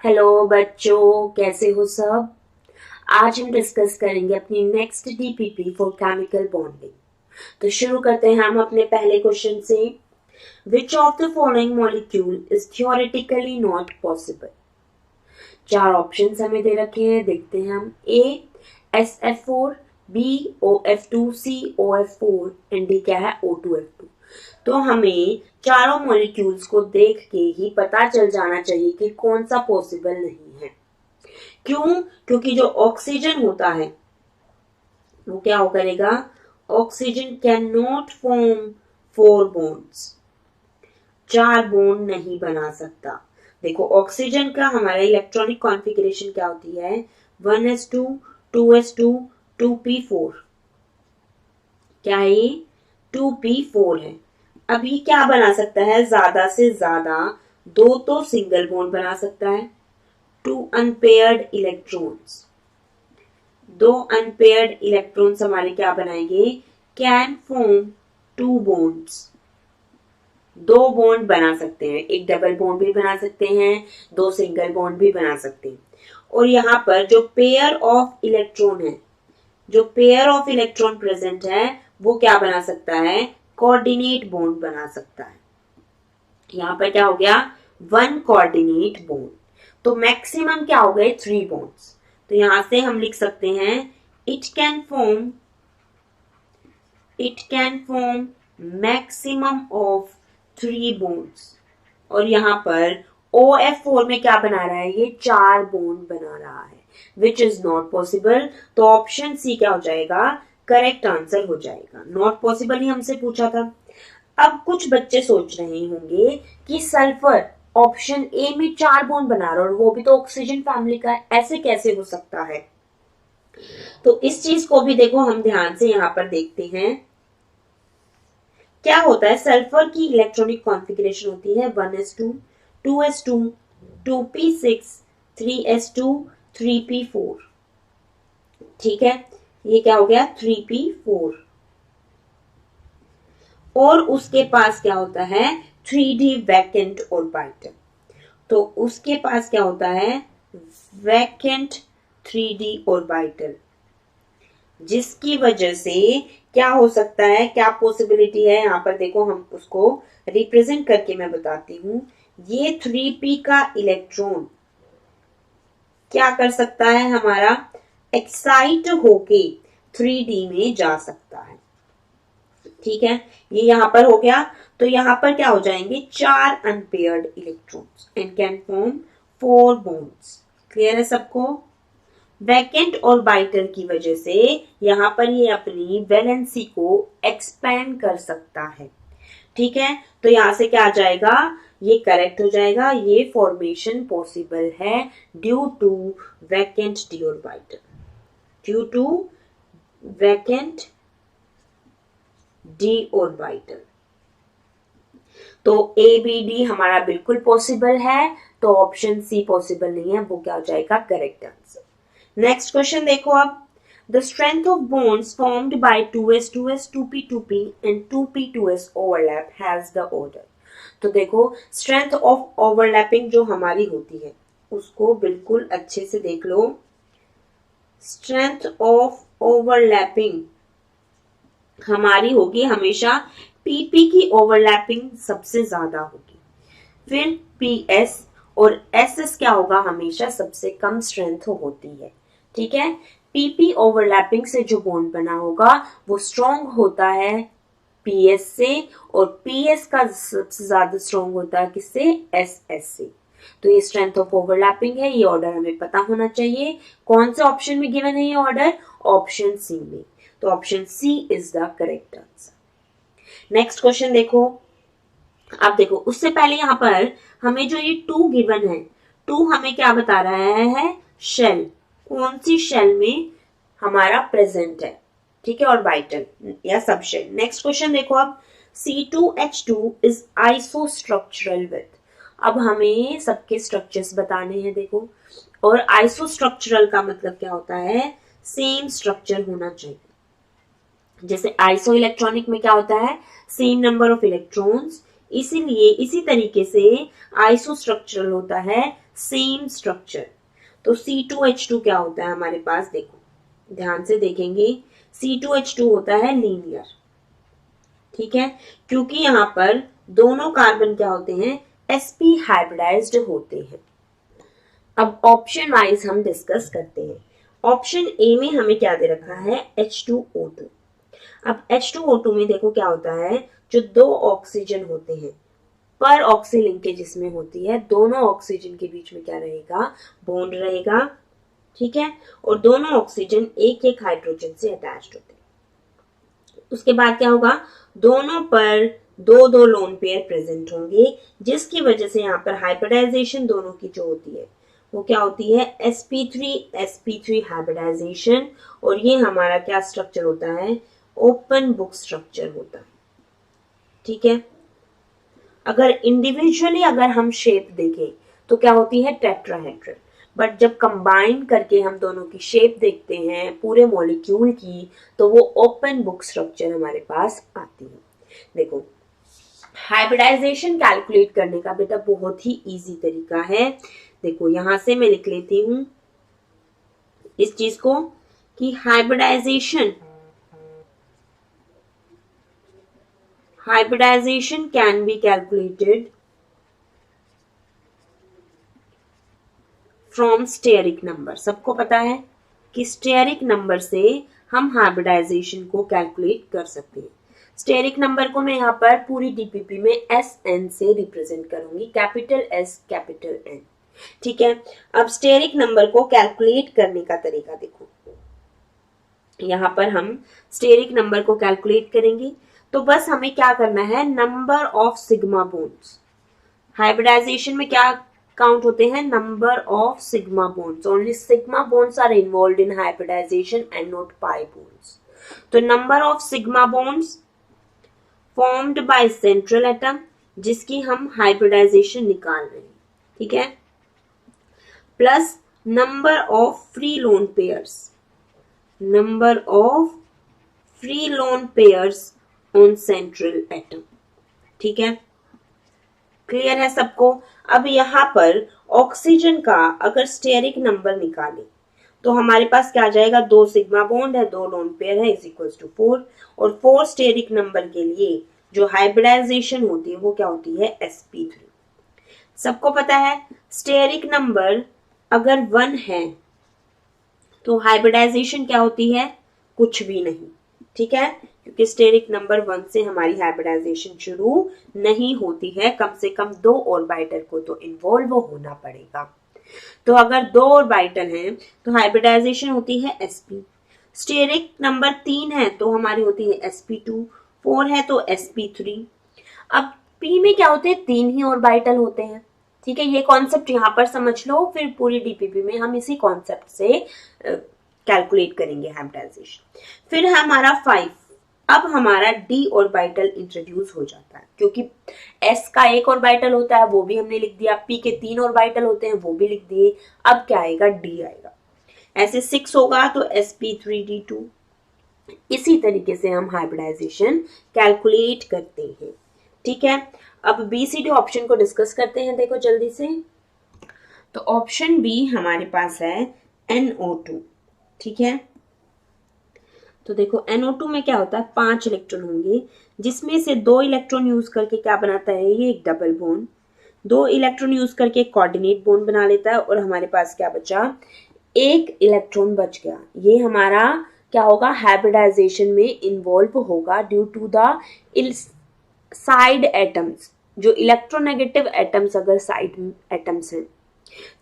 Hello बच्चों, कैसे हो सब। आज हम डिस्कस करेंगे अपनी next DPP for chemical bonding. तो शुरू करते हैं हम अपने पहले क्वेश्चन से। Which of the following molecule is theoretically not possible. चार ऑप्शंस हमें दे रखे हैं, देखते हैं हम। A SF4, B OF2, C OF4 and D क्या है O2F2। तो हमें चारों मॉलिक्यूल्स को देख के ही पता चल जाना चाहिए कि कौन सा पॉसिबल नहीं है। क्यों? क्योंकि जो ऑक्सीजन होता है वो क्या हो करेगा, oxygen can not form 4 bonds, 4 bond नहीं बना सकता। देखो ऑक्सीजन का हमारा इलेक्ट्रॉनिक कॉन्फ़िगरेशन क्या होती है, 1s2 2s2 2p4। क्या है ये? 2p4 है। अभी क्या बना सकता है, ज्यादा से ज्यादा 2 तो सिंगल बॉन्ड बना सकता है, 2 अनपेयर्ड इलेक्ट्रॉन्स। 2 अनपेयर्ड इलेक्ट्रॉन्स हमारे क्या बनाएंगे, कैन फॉर्म 2 बॉन्ड्स। 2 बॉन्ड बना सकते हैं, एक डबल बॉन्ड भी बना सकते हैं, 2 सिंगल बॉन्ड भी बना सकते हैं। और यहाँ पर जो पेयर ऑफ इलेक्ट्रॉन है, जो पेयर ऑफ इलेक्ट्रॉन प्रेजेंट है, वो क्या बना सकता है, कोऑर्डिनेट बॉन्ड बना सकता है। यहाँ पर क्या हो गया, 1 कोऑर्डिनेट बॉन्ड। तो मैक्सिमम क्या हो गए, 3 बॉन्ड्स। तो यहां से हम लिख सकते हैं it can form maximum of 3 bonds. और यहाँ पर OF4 में क्या बना रहा है, ये 4 बॉन्ड बना रहा है, विच इज नॉट पॉसिबल। तो ऑप्शन सी क्या हो जाएगा, करेक्ट आंसर हो जाएगा। नॉट पॉसिबल ही हमसे पूछा था। अब कुछ बच्चे सोच रहे होंगे कि सल्फर ऑप्शन ए में 4 बॉन्ड बना रहा है और वो भी तो ऑक्सीजन फैमिली का है, ऐसे कैसे हो सकता है। तो इस चीज को भी देखो हम ध्यान से यहां पर देखते हैं। क्या होता है, सल्फर की इलेक्ट्रॉनिक कॉन्फ़िगरेशन होती है 1s2 2s2 2p6 3s2 3p4। ठीक है, ये क्या हो गया 3p4। और उसके पास क्या होता है 3d वैकेंट ऑर्बिटल। तो उसके पास क्या होता है, वैकेंट 3d ऑर्बिटल, जिसकी वजह से क्या हो सकता है, क्या पॉसिबिलिटी है। यहां पर देखो हम उसको रिप्रेजेंट करके मैं बताती हूं। ये 3p का इलेक्ट्रॉन क्या कर सकता है, हमारा एक्साइट होके 3d में जा सकता है। ठीक है, ये यहां पर हो गया। तो यहां पर क्या हो जाएंगे, 4 unpaired electrons and can form 4 bonds. Clear है सबको। वैकेंट ऑर्बिटल की वजह से यहां पर ये अपनी वैलेंसी को एक्सपेंड कर सकता है। ठीक है, तो यहां से क्या आ जाएगा, ये करेक्ट हो जाएगा। ये फॉर्मेशन पॉसिबल है due to vacant d orbital, due to vacant d orbital. तो ABD हमारा बिल्कुल पॉसिबल है, तो ऑप्शन सी पॉसिबल नहीं है, वो क्या हो जाएगा, करेक्ट आंसर। नेक्स्ट क्वेश्चन देखो अब। The strength of bonds formed bye 2s 2p and 2p2s overlap has the order. तो देखो स्ट्रेंथ ऑफ ओवरलैपिंग जो हमारी होती है उसको बिल्कुल अच्छे से देख लो। स्ट्रेंथ ऑफ ओवरलैपिंग हमारी होगी हमेशा, PP की ओवरलैपिंग सबसे ज्यादा होगी, फिर PS और SS क्या होगा, हमेशा सबसे कम स्ट्रेंथ होती है। ठीक है, PP ओवरलैपिंग से जो बॉन्ड बना होगा वो स्ट्रॉन्ग होता है PS से, और PS का सबसे ज्यादा स्ट्रॉन्ग होता है किससे, SS से। तो ये स्ट्रेंथ ऑफ ओवरलैपिंग है, ये ऑर्डर हमें पता होना चाहिए। कौन से ऑप्शन में गिवन है ये ऑर्डर, ऑप्शन सी में। तो option C is the correct answer. Next question देखो। अब देखो उससे पहले यहां पर हमें जो ये 2 गिवन है, 2 हमें क्या बता रहा है, शेल, कौन सी शेल में हमारा प्रेजेंट है। ठीक है, ऑर्बिटल या सब शेल। नेक्स्ट क्वेश्चन देखो अब। C2H2 is आइसोस्ट्रक्चरल with. अब हमें सबके स्ट्रक्चर्स बताने हैं देखो। और आइसोस्ट्रक्चरल का मतलब क्या होता है, सेम स्ट्रक्चर होना चाहिए। जैसे आइसो इलेक्ट्रॉनिक में क्या होता है, सेम नंबर ऑफ इलेक्ट्रॉन्स, इसीलिए इसी तरीके से आइसो स्ट्रक्चरल होता है, सेम स्ट्रक्चर। तो C2H2 क्या होता है हमारे पास, देखो ध्यान से देखेंगे, C2H2 होता है लीनियर, ठीक है, क्योंकि यहाँ पर दोनों कार्बन क्या होते हैं, sp हाइब्रिडाइज्ड होते हैं। अब ऑप्शन वाइज हम डिस्कस करते हैं। ऑप्शन ए में हमें क्या दे रखा है, H2O2। अब H2O2 में देखो क्या होता है, जो दो ऑक्सीजन होते हैं, पर ऑक्सी लिंकेज इसमें होती है, दोनों ऑक्सीजन के बीच में क्या रहेगा, बॉन्ड रहेगा, ठीक है, और दोनों ऑक्सीजन एक एक हाइड्रोजन से अटैच्ड होते हैं। उसके बाद क्या होगा, दोनों पर दो दो लोन पेयर प्रेजेंट होंगे, जिसकी वजह से यहाँ पर हाइब्रिडाइजेशन दोनों की जो होती है वो क्या होती है, sp3 हाइब्रिडाइजेशन। और ये हमारा क्या स्ट्रक्चर होता है, ओपन बुक स्ट्रक्चर होता है, ठीक है। अगर इंडिविजुअली अगर हम शेप देखें तो क्या होती है, टेट्राहेड्रल, बट जब कंबाइन करके हम दोनों की शेप देखते हैं पूरे मॉलिक्यूल की, तो वो ओपन बुक स्ट्रक्चर हमारे पास आती है। देखो हाइब्रिडाइजेशन कैलकुलेट करने का बेटा बहुत ही इजी तरीका है। देखो यहां से मैं लिख लेती हूं इस चीज को कि hybridization can be calculated from steric number। सबको पता है कि स्टेरिक नंबर से हम हाइब्रिडाइजेशन को कैलकुलेट कर सकते हैं। स्टेरिक नंबर को मैं यहाँ पर पूरी डीपीपी में SN से रिप्रेजेंट करूंगी, कैपिटल S कैपिटल N, ठीक है। अब स्टेरिक नंबर को कैलकुलेट करने का तरीका देखो, यहाँ पर हम स्टेरिक नंबर को कैलकुलेट करेंगे तो बस हमें क्या करना है, number of sigma bonds. Hybridization में क्या काउंट होते हैं, number of sigma bonds. Only sigma bonds are involved in hybridization and not pi bonds. तो number of sigma bonds formed by central atom, जिसकी हम हाइब्रिडाइजेशन निकाल रहे हैं, ठीक है, plus number of free lone pairs, number of free lone pairs on central atom, ठीक है। क्लियर है सबको। अब यहां पर ऑक्सीजन का अगर स्टेरिक नंबर निकाले तो हमारे पास क्या आ जाएगा, 2 सिग्मा बॉन्ड है, 2 लोन पेयर है, इज इक्वल टू 4। और 4 स्टेरिक नंबर के लिए जो हाइब्रिडाइजेशन होती है वो क्या होती है, sp3। सबको पता है स्टेरिक नंबर अगर 1 है तो हाइब्रिडाइजेशन क्या होती है, कुछ भी नहीं, ठीक है, क्योंकि स्टेरिक नंबर 1 से हमारी हाइब्रिडाइजेशन शुरू नहीं होती है, कम से कम 2 ऑर्बिटल को तो इन्वॉल्व होना पड़ेगा। तो अगर 2 ऑर्बिटल हैं तो हाइब्रिडाइजेशन होती है sp। स्टेरिक नंबर 3 है तो हमारी होती है sp2, 4 है तो sp3। अब p में क्या होते हैं, 3 ही ऑर्बिटल होते हैं, ठीक है। ये कॉन्सेप्ट यहाँ पर समझ लो, फिर पूरी डीपीपी में हम इसी कॉन्सेप्ट से कैलकुलेट करेंगे हाइब्रिडाइजेशन। फिर हमारा 5, अब हमारा d ऑर्बिटल इंट्रोड्यूस हो जाता है, क्योंकि s का 1 ऑर्बिटल होता है वो भी हमने लिख दिया, p के 3 ऑर्बिटल होते हैं वो भी लिख दिए। अब क्या आएगा, d आएगा, ऐसे 6 होगा तो sp3d2। इसी तरीके से हम हाइब्रिडाइजेशन कैलकुलेट करते हैं, ठीक है। अब BCD ऑप्शन को डिस्कस करते हैं, देखो जल्दी से। तो ऑप्शन बी हमारे पास है NO2, ठीक है। तो देखो NO2 में क्या होता है, 5 इलेक्ट्रॉन होंगे, जिसमें से 2 इलेक्ट्रॉन यूज करके क्या बनाता है, ये एक डबल बॉन्ड, 2 इलेक्ट्रॉन यूज करके कोऑर्डिनेट बॉन्ड बना लेता है, और हमारे पास क्या बचा, 1 इलेक्ट्रॉन बच गया। ये हमारा क्या होगा, हाइब्रिडाइजेशन में इन्वॉल्व होगा due to the side atoms, जो इलेक्ट्रोनेगेटिव एटम्स अगर साइड एटम्स हैं,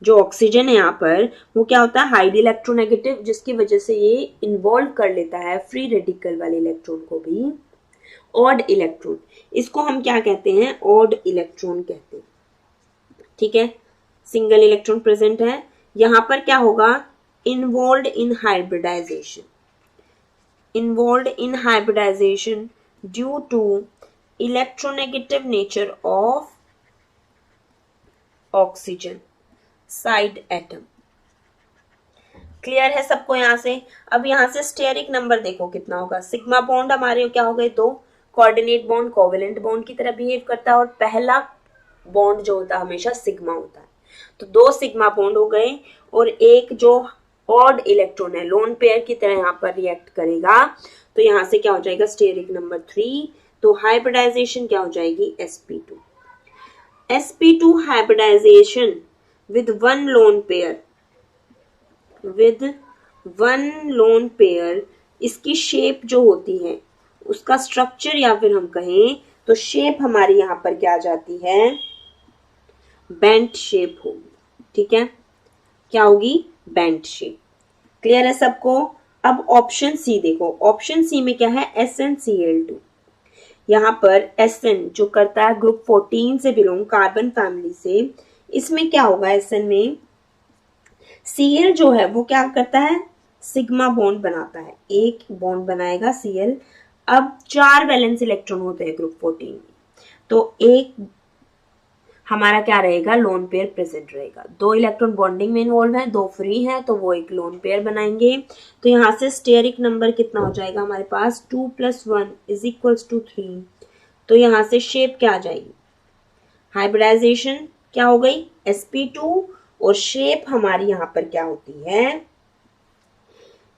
जो ऑक्सीजन है यहाँ पर वो क्या होता है, हाईली इलेक्ट्रोनेगेटिव, जिसकी वजह से ये इन्वॉल्व कर लेता है फ्री रेडिकल वाले इलेक्ट्रॉन को भी, ऑड इलेक्ट्रॉन। इसको हम क्या कहते हैं, ऑड इलेक्ट्रॉन कहते हैं, ठीक है। सिंगल इलेक्ट्रॉन प्रेजेंट है यहाँ पर, क्या होगा, involve in hybridisation, involve in hybridisation due to electronegative nature of oxygen side atom. Clear है सबको यहाँ से। अब यहाँ से स्टेरिक नंबर देखो कितना होगा, सिग्मा बॉन्ड हमारे क्या हो गए, 2, कोऑर्डिनेट बॉन्ड कोवेलेंट बॉन्ड की तरह बिहेव करता है, और पहला बॉन्ड जो होता है हमेशा सिग्मा होता है। तो 2 सिग्मा बॉन्ड हो गए और एक जो ऑड इलेक्ट्रॉन है लोन पेयर की तरह यहाँ पर रिएक्ट करेगा, तो यहाँ से क्या हो जाएगा स्टेरिक नंबर 3, तो हाइब्रिडाइजेशन क्या हो जाएगी sp2। sp2 hybridisation with one lone pair, इसकी शेप जो होती है उसका स्ट्रक्चर या फिर हम कहें तो शेप हमारी यहाँ पर क्या आ जाती है, बेंट शेप होगी। ठीक है, क्या होगी, बेंट शेप। क्लियर है सबको। अब ऑप्शन सी देखो, ऑप्शन सी में क्या है, SnCl2। यहाँ पर Sn जो करता है ग्रुप 14 से बिलोंग, कार्बन फैमिली से, इसमें क्या होगा, Sn में Cl जो है वो क्या करता है, सिग्मा बॉन्ड बनाता है, एक बॉन्ड बनाएगा Cl। अब 4 वैलेंस इलेक्ट्रॉन होते हैं ग्रुप 14 में, तो एक हमारा क्या रहेगा, लोन पेयर प्रेजेंट रहेगा। 2 इलेक्ट्रॉन बॉन्डिंग में इन्वॉल्व है, 2 फ्री है, तो वो एक लोन पेयर बनाएंगे। तो यहाँ से स्टेरिक नंबर कितना हो जाएगा हमारे पास, 2 + 1 = 3। तो यहाँ से शेप क्या आ जाएगी, हाइब्रिडाइजेशन क्या हो गई, sp2, और शेप हमारी यहाँ पर क्या होती है,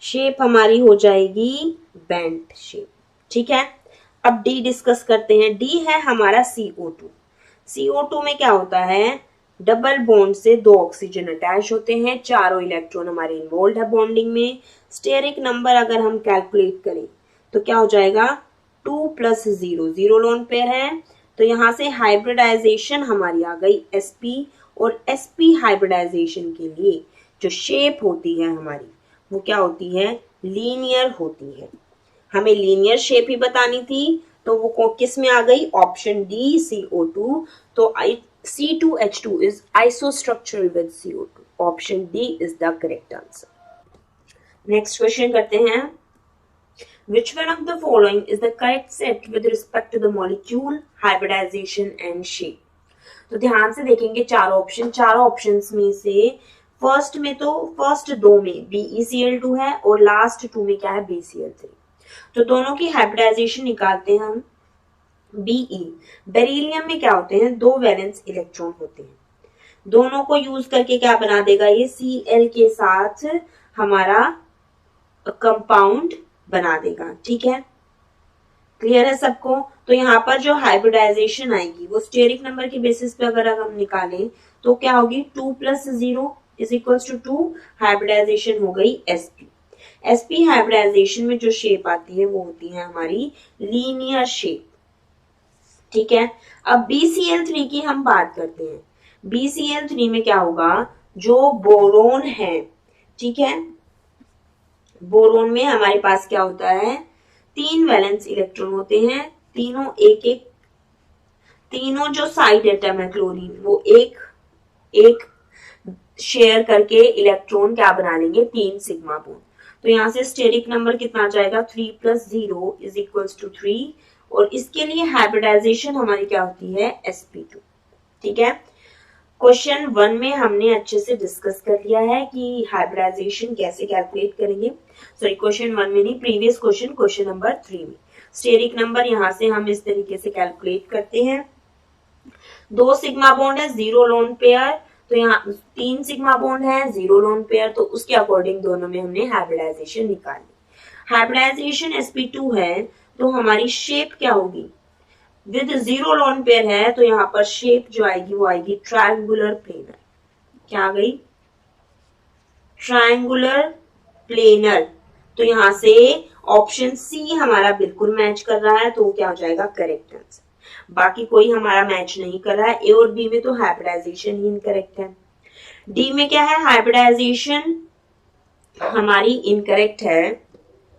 शेप हमारी हो जाएगी बेंट शेप। ठीक है, अब डी डिस्कस करते हैं। डी है हमारा CO2। CO2 में क्या होता है, डबल बॉन्ड से 2 ऑक्सीजन अटैच होते हैं, चारों इलेक्ट्रॉन हमारे इन्वॉल्व है बॉन्डिंग में। स्टेरिक नंबर अगर हम कैलकुलेट करें तो क्या हो जाएगा, 2 + 0, 0 लोन पेयर है, तो यहाँ से हाइब्रिडाइजेशन हमारी आ गई sp, और sp हाइब्रिडाइजेशन के लिए जो शेप होती है हमारी वो क्या होती है, लीनियर होती है। हमें लीनियर शेप ही बतानी थी, तो वो किस में आ गई, ऑप्शन डी CO2। तो C2H2 is isostructural with CO2, option D is the correct answer. Next question करते हैं, which one of the following is the correct set with respect to the molecule, hybridization and shape। तो ध्यान से देखेंगे चारों options में से first में तो फर्स्ट 2 में BeCl2 है और लास्ट 2 में क्या है, BCl3। तो दोनों की हाइब्रिडाइजेशन निकालते हैं हम। Be, बेरिलियम में क्या होते हैं, 2 वैलेंस इलेक्ट्रॉन होते हैं, दोनों को यूज करके क्या बना देगा, ये Cl के साथ हमारा कंपाउंड बना देगा। ठीक है, क्लियर है सबको। तो यहाँ पर जो हाइब्रिडाइजेशन आएगी वो स्टेरिक नंबर के बेसिस पे अगर हम निकालें तो क्या होगी, 2 + 0 = 2, हाइब्रिडाइजेशन हो गई sp हाइब्रिडाइजेशन में जो शेप आती है वो होती है हमारी लीनियर शेप। ठीक है, अब BCl3 की हम बात करते हैं। BCl3 में क्या होगा, जो बोरोन है, ठीक है, बोरोन में हमारे पास क्या होता है, 3 वैलेंस इलेक्ट्रॉन होते हैं, तीनों जो साइड एटम है क्लोरीन वो एक शेयर करके इलेक्ट्रॉन क्या बना लेंगे, 3 सिग्मा बॉन्ड। तो यहाँ से स्टेरिक नंबर कितना आ जाएगा, 3 + 0 = 3, और इसके लिए हाइब्रिडाइजेशन हमारी क्या होती है, sp2। ठीक है, क्वेश्चन 1 में हमने अच्छे से डिस्कस कर लिया है कि हाइब्रिडाइजेशन कैसे कैलकुलेट करेंगे। सॉरी, क्वेश्चन 1 में नहीं, प्रीवियस क्वेश्चन नंबर 3 में स्टेरिक नंबर यहाँ से हम इस तरीके से कैलकुलेट करते हैं। 2 सिग्मा बॉन्ड है, 0 लोन पेयर, तो यहाँ 3 सिग्मा बॉन्ड है, 0 लोन पेयर, तो उसके अकॉर्डिंग दोनों में हमने हाइब्रिडाइजेशन निकाली। हाइब्रिडाइजेशन sp2 है, तो हमारी शेप क्या होगी, विद 0 लोन पेयर है, तो यहाँ पर शेप जो आएगी वो आएगी ट्रायंगुलर प्लेनर। क्या आ गई, ट्रायंगुलर प्लेनर। तो यहाँ से ऑप्शन सी हमारा बिल्कुल मैच कर रहा है, तो वो क्या हो जाएगा, करेक्ट आंसर। बाकी कोई हमारा मैच नहीं कर रहा है। ए और बी में तो हाइब्रिडाइजेशन ही इनकरेक्ट है। डी में क्या है, हाइब्रिडाइजेशन हमारी इनकरेक्ट है।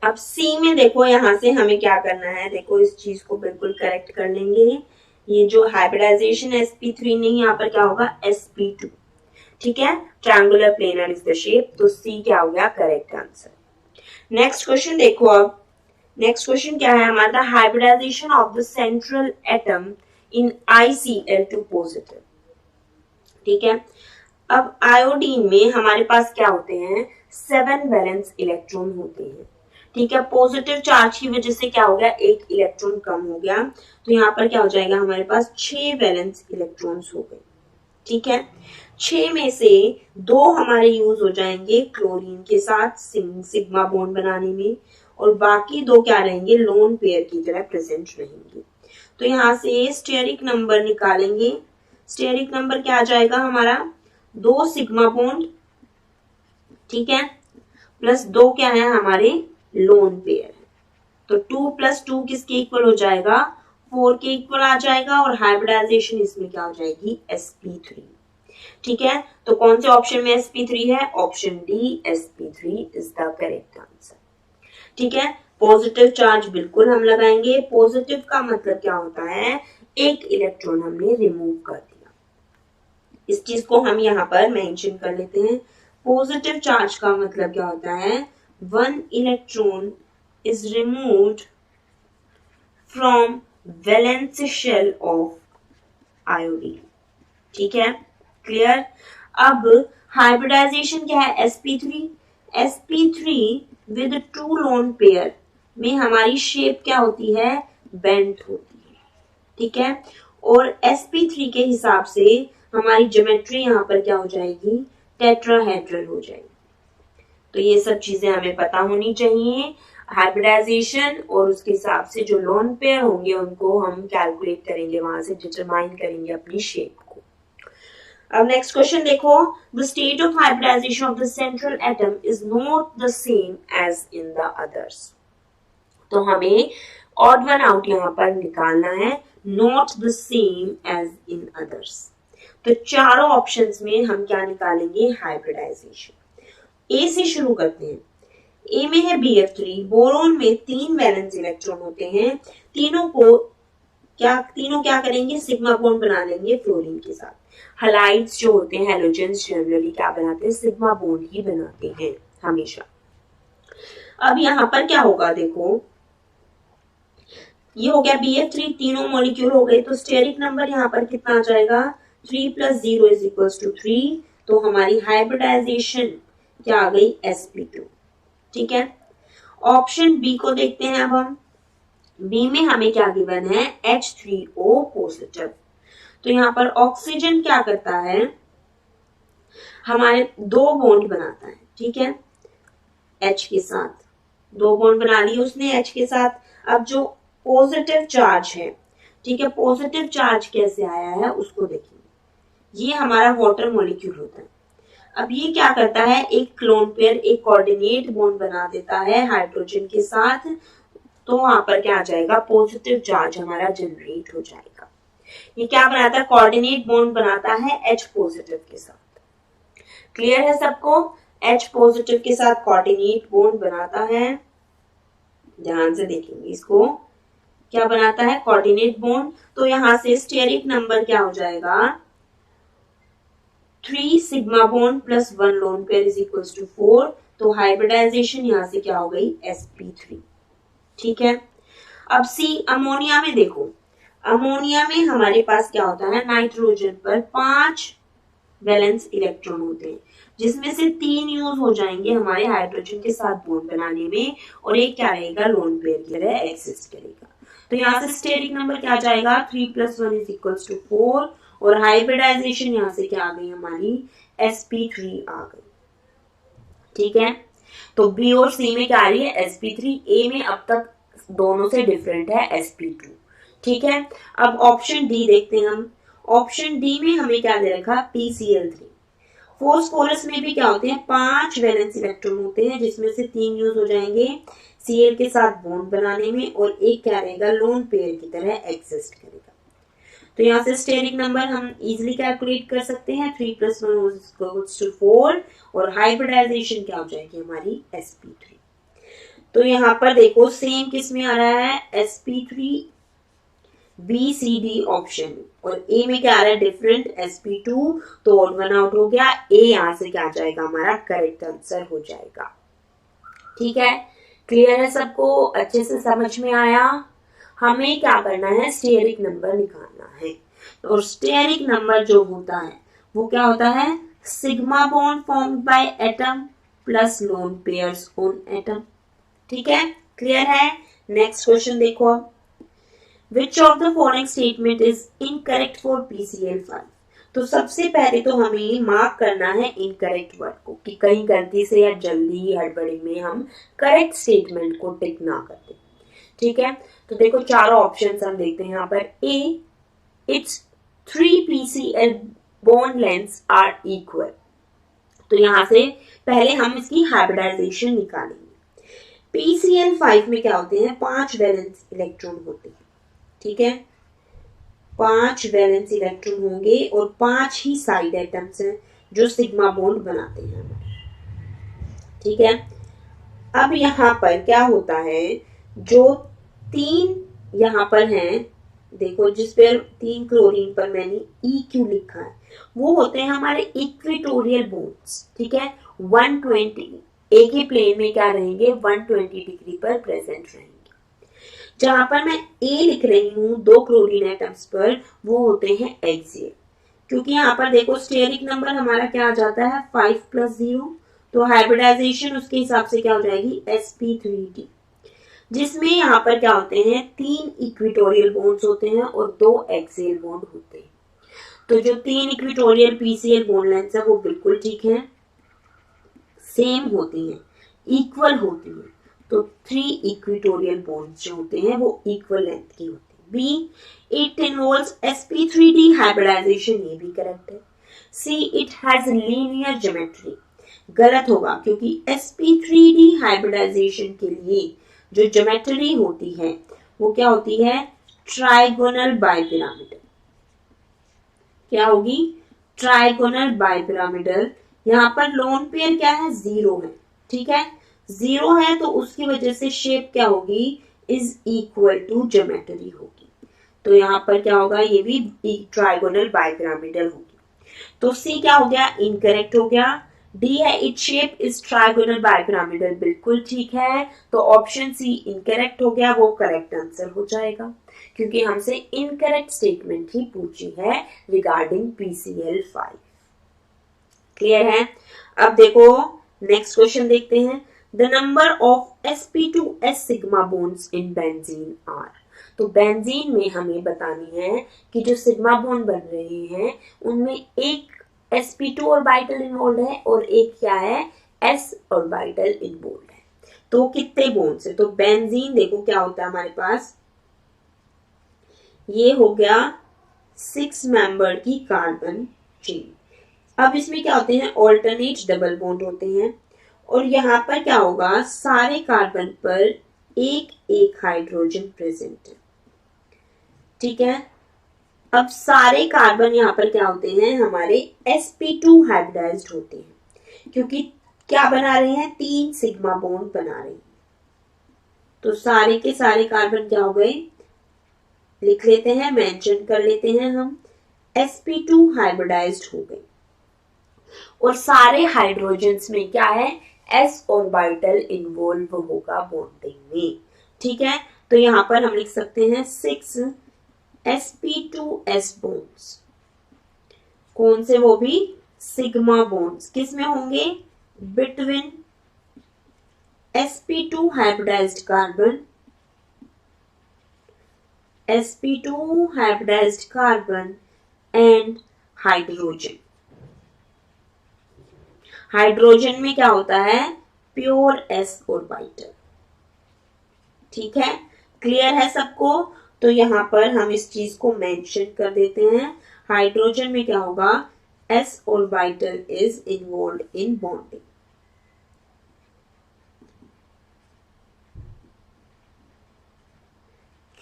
अब सी में देखो, यहां से हमें क्या करना है, देखो इस चीज को बिल्कुल करेक्ट कर लेंगे। ये जो हाइब्रिडाइजेशन sp3 नहीं, यहाँ पर क्या होगा, sp2। ठीक है, triangular planar is the shape, तो सी क्या हो गया, करेक्ट आंसर। नेक्स्ट क्वेश्चन देखो, अब नेक्स्ट क्वेश्चन क्या है हमारा, hybridisation of the central atom in ICl2 positive. ठीक है, अब आयोडीन में हमारे पास क्या होते हैं, 7 वैलेंस इलेक्ट्रॉन होते हैं। ठीक है, पॉजिटिव चार्ज की वजह से क्या हो गया, 1 इलेक्ट्रॉन कम हो गया, तो यहाँ पर क्या हो जाएगा, हमारे पास 6 वैलेंस इलेक्ट्रॉन्स हो गए। ठीक है, 6 में से 2 हमारे यूज हो जाएंगे क्लोरीन के साथ सिग्मा बॉन्ड बनाने में, और बाकी 2 क्या रहेंगे, लोन पेयर की तरह प्रेजेंट रहेंगे। तो यहाँ से स्टेरिक नंबर निकालेंगे। स्टेरिक नंबर क्या आ जाएगा हमारा, 2 सिग्मा बॉन्ड, ठीक है, प्लस 2 क्या है हमारे लोन पेयर। तो 2 + 2 किसके इक्वल हो जाएगा, 4 के इक्वल आ जाएगा, और हाइब्रिडाइजेशन इसमें क्या हो जाएगी, sp3। ठीक है, तो कौन से ऑप्शन में sp3 है, option D sp3 is the correct answer. ठीक है, पॉजिटिव चार्ज बिल्कुल हम लगाएंगे। पॉजिटिव का मतलब क्या होता है, एक इलेक्ट्रॉन हमने रिमूव कर दिया। इस चीज को हम यहाँ पर मेंशन कर लेते हैं। पॉजिटिव चार्ज का मतलब क्या होता है, 1 electron is removed from valence shell of iodine. ठीक है, क्लियर। अब हाइब्रिडाइजेशन क्या है, sp3। sp3 with 2 lone pair में हमारी शेप क्या होती है, बेंट होती है। ठीक है, और sp3 के हिसाब से हमारी ज्योमेट्री यहाँ पर क्या हो जाएगी, टेट्राहेड्रल हो जाएगी। तो ये सब चीजें हमें पता होनी चाहिए। हाइब्रिडाइजेशन और उसके हिसाब से जो लोन पेयर होंगे उनको हम कैलकुलेट करेंगे, वहां से डिटरमाइन करेंगे अपनी शेप को। अब नेक्स्ट क्वेश्चन देखो, the state of hybridisation of the central atom is not the same as in the others. तो हमें ऑड वन आउट यहाँ पर निकालना है, not the same as in others. तो चारों ऑप्शंस में हम क्या निकालेंगे, हाइब्रिडाइजेशन। ए से शुरू करते हैं। ए में है BF3, बोरोन में 3 वैलेंस इलेक्ट्रॉन होते हैं। तीनों क्या करेंगे, सिग्मा बॉन्ड बना लेंगे फ्लोरीन के साथ। हलाइड्स जो होते हैं, हैलोजेंस जनरली क्या बनाते हैं, सिग्मा बॉन्ड ही बनाते हैं हमेशा। अब यहाँ पर क्या होगा, देखो ये हो गया BF3, तीनों मॉलिक्यूल हो गए। तो स्टेरिक नंबर यहाँ पर कितना आ जाएगा, 3 + 0 = 3। तो हमारी हाइब्रिडाइजेशन क्या आ गई, sp2। ठीक है, ऑप्शन बी को देखते हैं। अब हम बी में हमें क्या गिवन है, H3O पॉजिटिव। तो यहाँ पर ऑक्सीजन क्या करता है, हमारे 2 बॉन्ड बनाता है। ठीक है, H के साथ 2 बॉन्ड बना लिए उसने H के साथ। अब जो पॉजिटिव चार्ज है, ठीक है, पॉजिटिव चार्ज कैसे आया है उसको देखेंगे। ये हमारा वाटर मॉलिक्यूल होता है। अब ये क्या करता है, एक लोन पेयर, एक कोऑर्डिनेट बॉन्ड बना देता है हाइड्रोजन के साथ। तो वहां पर क्या आ जाएगा, पॉजिटिव चार्ज हमारा जनरेट हो जाएगा। ये क्या बनाता है, कोऑर्डिनेट बॉन्ड बनाता है H पॉजिटिव के साथ। क्लियर है सबको, H पॉजिटिव के साथ कोऑर्डिनेट बॉन्ड बनाता है। ध्यान से देखेंगे इसको, क्या बनाता है, कोऑर्डिनेट बॉन्ड। तो यहां से स्टेरिक नंबर क्या हो जाएगा, 3 सिग्मा बॉन्ड + 1 लोन पेयर = 4। तो हाइब्रिडाइजेशन यहां से क्या हो गई, sp3। ठीक है, अब सी अमोनिया में देखो। अमोनिया में हमारे पास क्या होता है, नाइट्रोजन पर 5 वैलेंस इलेक्ट्रॉन होते हैं, जिसमें से 3 यूज हो जाएंगे हमारे हाइड्रोजन के साथ बॉन्ड बनाने में, और एक क्या रहेगा, लोन पेयर की तरह एग्जिस्ट करेगा। तो यहाँ से स्टेरिक नंबर क्या आ जाएगा, 3 + 1 = 4, और हाइब्रिडाइजेशन यहां से क्या आ गई हमारी, sp3 आ गई। ठीक है, तो बी और सी में क्या आ रही है, sp3। ए में अब तक दोनों से डिफरेंट है sp2। ठीक है, अब ऑप्शन डी देखते हैं हम। ऑप्शन डी में हमें क्या दे रखा, PCl3। फॉस्फोरस में भी क्या होते हैं, 5 वैलेंस इलेक्ट्रॉन होते हैं, जिसमें से 3 यूज हो जाएंगे Cl के साथ बॉन्ड बनाने में, और एक क्या रहेगा, लोन पेयर की तरह एग्जिस्ट करेगा। तो यहाँ से स्टेरिक नंबर हम इजीली कैलकुलेट कर सकते हैं, 3 + 1 = 4, और हाइब्रिडाइजेशन क्या हो जाएगी हमारी, sp3। तो यहाँ पर देखो सेम किस में आ रहा है, sp3 BCD ऑप्शन, और ए में क्या आ रहा है, डिफरेंट sp2। तो ऑड वन आउट हो गया, ए यहाँ से क्या आ जाएगा, हमारा करेक्ट आंसर हो जाएगा। ठीक है, क्लियर है सबको, अच्छे से समझ में आया। हमें क्या करना है, स्टेरिक नंबर निकालना है। और स्टेरिक नंबर जो होता है वो क्या होता है, sigma bond formed by atom plus lone pairs on atom. ठीक है, क्लियर है। नेक्स्ट क्वेश्चन देखो अब, which of the following statement is incorrect for PCl5। तो सबसे पहले तो हमें मार्क करना है इनकरेक्ट वर्ड को, कि कहीं गलती से या जल्दी हड़बड़ी में हम करेक्ट स्टेटमेंट को टिक ना कर दें। ठीक है, तो देखो चारों ऑप्शंस हम देखते हैं यहाँ पर। ए, it's 3 PCl bond lengths are equal। तो यहां से पहले हम इसकी हाइब्रिडाइजेशन निकालेंगे। PCl5 में क्या होते हैं, 5 वैलेंस इलेक्ट्रॉन होते हैं। ठीक है, 5 वैलेंस इलेक्ट्रॉन होंगे और 5 ही साइड एटम्स हैं जो सिग्मा बॉन्ड बनाते हैं। ठीक है, अब यहाँ पर क्या होता है, जो 3 यहाँ पर हैं, देखो जिस पर 3 क्लोरीन पर मैंने EQ लिखा है, वो होते हैं हमारे इक्वेटोरियल बॉन्ड्स। ठीक है, 120 एक ही प्लेन में क्या रहेंगे, 120 डिग्री पर प्रेजेंट रहेंगे। जहां पर मैं A लिख रही हूं 2 क्लोरीन एटम्स पर, वो होते हैं एक्सियल। क्योंकि यहाँ पर देखो स्टेरिक नंबर हमारा क्या आ जाता है, 5+0, तो हाइब्रिडाइजेशन उसके हिसाब से क्या हो जाएगी, sp3d, जिसमें यहाँ पर क्या होते हैं, 3 इक्वेटोरियल बॉन्ड्स होते हैं और 2 एक्सियल बॉन्ड होते हैं। तो जो 3 इक्वेटोरियल PCl बॉन्ड लेंथ है वो बिल्कुल ठीक है, सेम होती है, इक्वल होती है। तो 3 इक्वेटोरियल बॉन्ड्स जो होते हैं वो इक्वल लेंथ की होती है। B, it involves sp3d hybridisation, ये भी करेक्ट है। सी, इट हैज लीनियर ज्योमेट्री, गलत होगा, क्योंकि sp3d हाइब्रिडाइजेशन के लिए जो ज्योमेट्री होती है वो क्या होती है, ट्राइगोनल बाइपिरामिडल। क्या होगी, ट्राइगोनल बाइपिरामिडल। यहाँ पर लोन पेयर क्या है, 0 है। ठीक है, 0 है तो उसकी वजह से शेप क्या होगी, इज इक्वल टू ज्योमेट्री होगी। तो यहाँ पर क्या होगा, ये भी ट्राइगोनल बाइपिरामिडल होगी। तो सी क्या हो गया, इनकरेक्ट हो गया। डी है, it shape is trigonal bipyramidal, बिल्कुल ठीक है। तो ऑप्शन सी इनकरेक्ट हो गया, वो करेक्ट आंसर हो जाएगा, क्योंकि हमसे इनकरेक्ट स्टेटमेंट ही पूछी है रिगार्डिंग PCl5। क्लियर है। अब देखो नेक्स्ट क्वेश्चन देखते हैं। The number of sp2s sigma bonds in benzene are. तो बेंजीन में हमें बतानी है कि जो सिग्मा बॉन्ड बन रहे हैं उनमें एक sp2 ऑर्बिटल इन्वॉल्व है और एक क्या है, s ऑर्बिटल इन्वॉल्व है। तो कितने बॉन्ड्स है, तो बेंजीन देखो क्या होता है हमारे पास, ये हो गया 6 मेंबर की कार्बन चेन। अब इसमें क्या होते हैं, ऑल्टरनेट डबल बॉन्ड होते हैं और यहाँ पर क्या होगा, सारे कार्बन पर एक एक हाइड्रोजन प्रेजेंट है। ठीक है, अब सारे कार्बन यहाँ पर क्या होते हैं, हमारे sp2 हाइब्रिडाइज्ड होते हैं, क्योंकि क्या बना रहे हैं, 3 सिग्मा बॉन्ड बना रहे हैं। तो सारे के सारे कार्बन क्या हो गए, लिख लेते हैं, मेंशन कर लेते हैं हम, sp2 हाइब्रिडाइज्ड हो गए। और सारे हाइड्रोजन्स में क्या है, s ऑर्बिटल इन्वॉल्व होगा बॉन्डिंग में। ठीक है, तो यहां पर हम लिख सकते हैं 6 sp2s बॉन्ड्स। कौन से, वो भी सिग्मा बॉन्ड्स, किस में होंगे, between sp2 hybridised carbon, sp2 hybridised carbon and hydrogen. Hydrogen में क्या होता है, प्योर s ऑर्बिटल। ठीक है, क्लियर है सबको। तो यहां पर हम इस चीज को मेंशन कर देते हैं, हाइड्रोजन में क्या होगा, s orbital is involve in bonding.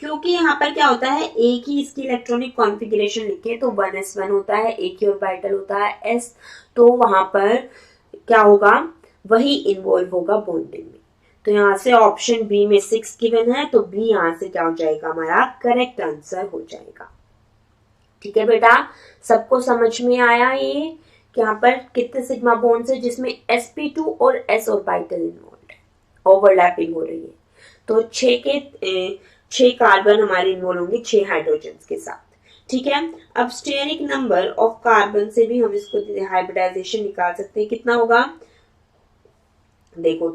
क्योंकि यहाँ पर क्या होता है, एक ही इसकी इलेक्ट्रॉनिक कॉन्फ़िगरेशन लिखे तो 1s1 होता है, एक ही ऑर्बिटल होता है s, तो वहां पर क्या होगा, वही इन्वॉल्व होगा बॉन्डिंग में। तो यहाँ से ऑप्शन बी में 6 गिवन है, तो बी यहाँ से क्या हो जाएगा, हमारा करेक्ट आंसर हो जाएगा। ठीक है बेटा, सबको समझ में आया ये कि यहाँ पर कितने सिग्मा बॉन्ड्स है जिसमें sp2 और s ऑर्बिटल इन्वॉल्व है, ओवरलैपिंग हो रही है। तो 6 कार्बन हमारे इन्वॉल्व होंगे 6 हाइड्रोजन के साथ। ठीक है, अब स्टेरिक नंबर ऑफ कार्बन से भी हम इसको हाइब्रिडाइजेशन निकाल सकते हैं, कितना होगा, देखो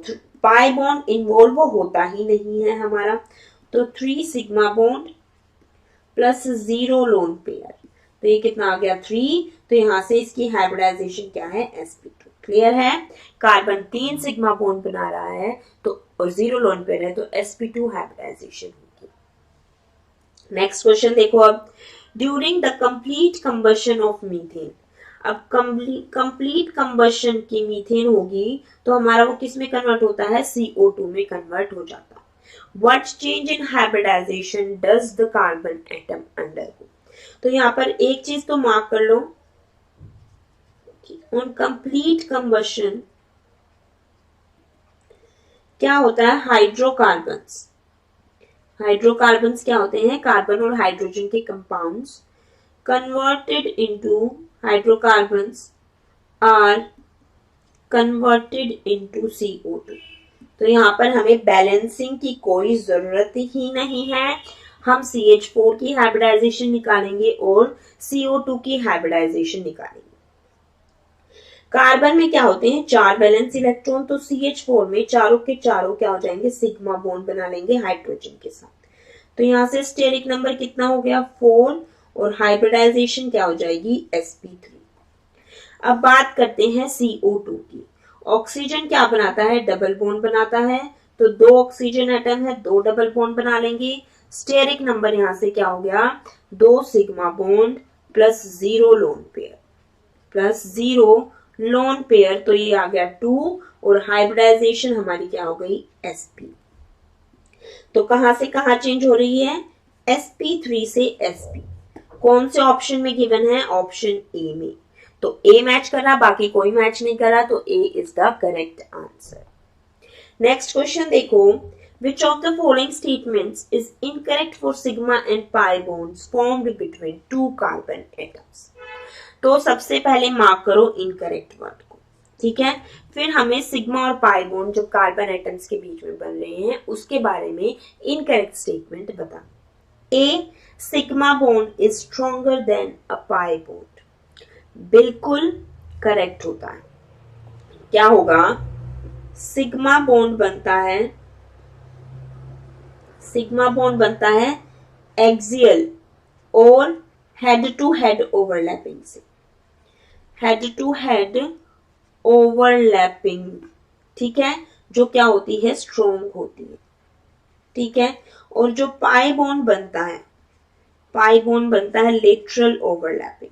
पाई बॉन्ड इन्वॉल्व होता ही नहीं है हमारा, तो 3 sigma bond plus 0 lone pair, तो ये कितना आ गया 3, तो यहाँ से इसकी हाइब्रिडाइजेशन क्या है sp2। क्लियर है, कार्बन 3 सिग्मा बॉन्ड बना रहा है तो और 0 लोन पेयर है तो sp2 हाइब्रिडाइजेशन होगी। नेक्स्ट क्वेश्चन देखो अब, during the complete combustion of methane, अब कंप्लीट कंबशन की मीथेन होगी तो हमारा वो किस में कन्वर्ट होता है, CO2 में कन्वर्ट हो जाता है। What change in hybridization does the carbon atom undergo? तो यहाँ पर एक चीज तो मार्क कर लो, ऑन कंप्लीट कंबशन क्या होता है, हाइड्रोकार्बन्स। हाइड्रोकार्बन्स क्या होते हैं, कार्बन और हाइड्रोजन के compounds converted into, hydrocarbons are converted into CO2। तो यहाँ पर हमें बैलेंसिंग की कोई जरूरत ही नहीं है, हम CH4 की हाइब्रिडाइजेशन निकालेंगे और CO2 की हाइब्रिडाइजेशन निकालेंगे। कार्बन में क्या होते हैं 4 वैलेंस इलेक्ट्रॉन, तो CH4 में चारों के चारों क्या हो जाएंगे, सिग्मा बॉन्ड बना लेंगे हाइड्रोजन के साथ। तो यहाँ से स्टेरिक नंबर कितना हो गया 4 और हाइब्रिडाइजेशन क्या हो जाएगी sp3। अब बात करते हैं CO2 की। ऑक्सीजन क्या बनाता है, डबल बॉन्ड बनाता है, तो 2 ऑक्सीजन एटम है, 2 डबल बॉन्ड बना लेंगे। स्टेरिक नंबर यहां से क्या हो गया 2 sigma bond plus 0 lone pair, plus 0 lone pair, तो ये आ गया 2 और हाइब्रिडाइजेशन हमारी क्या हो गई sp। तो कहां से कहां चेंज हो रही है, sp3 से sp। कौन से ऑप्शन में गिवन है, ऑप्शन ए में। तो ए मैच कर रहा, बाकी कोई मैच नहीं कर रहा, तो A is the correct answer. Next question देखो, which of the following statements is incorrect for sigma and pi bonds formed between two carbon atoms? तो सबसे पहले मार्क करो इनकरेक्ट वर्ड को, ठीक है। फिर हमें सिग्मा और पाई बॉन्ड जो कार्बन एटम्स के बीच में बन रहे हैं उसके बारे में इनकरेक्ट स्टेटमेंट बता। A, sigma bond is stronger than a pi bond, बिल्कुल करेक्ट होता है। क्या होगा, सिग्मा बॉन्ड बनता है, सिग्मा बॉन्ड बनता है एक्सियल और हेड टू हेड ओवरलैपिंग से, हेड टू हेड ओवरलैपिंग, ठीक है, जो क्या होती है स्ट्रॉन्ग होती है, ठीक है। और जो पाई बॉन्ड बनता है, पाई बॉन्ड बनता है लेटरल ओवरलैपिंग,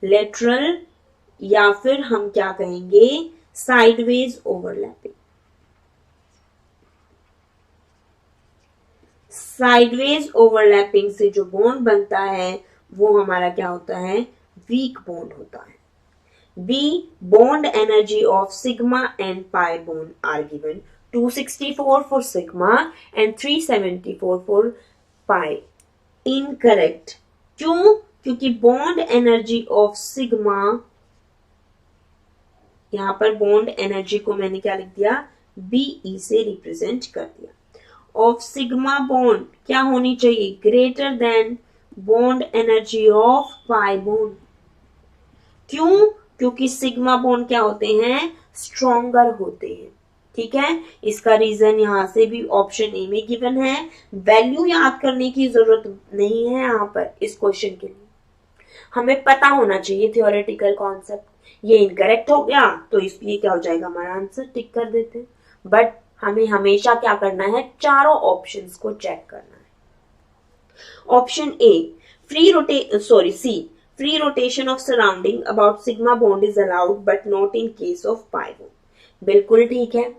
लेटरल या फिर हम क्या कहेंगे साइडवेज ओवरलैपिंग। साइडवेज ओवरलैपिंग से जो बॉन्ड बनता है वो हमारा क्या होता है, वीक बॉन्ड होता है। B, bond energy of sigma and pi bond are given 264 for sigma and 374 for pi. Incorrect, क्यों, क्योंकि बॉन्ड एनर्जी ऑफ सिग्मा, यहां पर बॉन्ड एनर्जी को मैंने क्या लिख दिया, बीई से रिप्रेजेंट कर दिया। ऑफ सिग्मा बॉन्ड क्या होनी चाहिए, greater than bond energy of pi bond. क्यों, क्योंकि सिग्मा बॉन्ड क्या होते हैं, स्ट्रॉन्गर होते हैं, ठीक है। इसका रीजन यहां से भी ऑप्शन ए में गिवन है। वैल्यू याद करने की जरूरत नहीं है यहां पर इस क्वेश्चन के लिए, हमें पता होना चाहिए थियोरेटिकल कॉन्सेप्ट। ये इनकरेक्ट हो गया तो इसलिए क्या हो जाएगा, हमारा आंसर टिक कर देते हैं। बट हमें हमेशा क्या करना है, चारों ऑप्शंस को चेक करना है। Option A, free rotation of surrounding about sigma bond is allowed but not in case of pi bond, बिल्कुल ठीक है।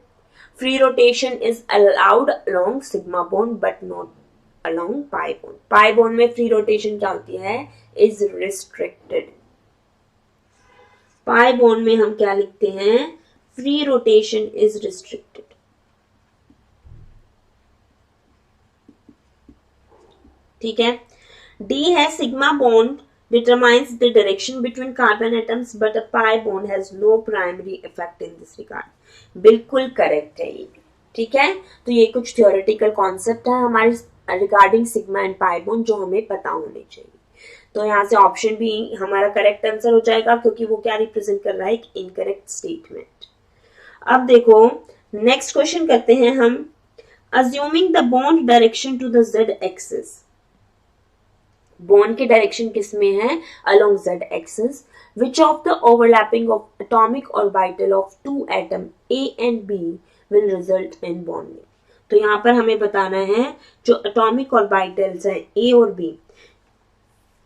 Free rotation is allowed along sigma bond but not along pi bond. Pi bond में free rotation क्या होती है, is restricted. Pi bond में हम क्या लिखते हैं, फ्री रोटेशन इज रिस्ट्रिक्टेड, ठीक है। डी है, sigma bond determines the direction between carbon atoms but a pi bond has no primary effect in this regard, बिल्कुल करेक्ट है ये भी, ठीक है। तो ये कुछ थियोरेटिकल कॉन्सेप्ट है हमारे regarding sigma and pi bond जो हमें पता होने चाहिए। तो यहाँ से ऑप्शन भी हमारा करेक्ट आंसर हो जाएगा क्योंकि वो क्या रिप्रेजेंट कर रहा है, एक इनकरेक्ट स्टेटमेंट। अब देखो नेक्स्ट क्वेश्चन करते हैं हम, assuming the bond direction to the z axis, bond की डायरेक्शन किस में है, along z axis. Which of the overlapping of atomic orbital of two atom A and B will result in bonding. तो यहाँ पर हमें बताना है जो एटॉमिक ऑर्बिटल्स हैं A और B,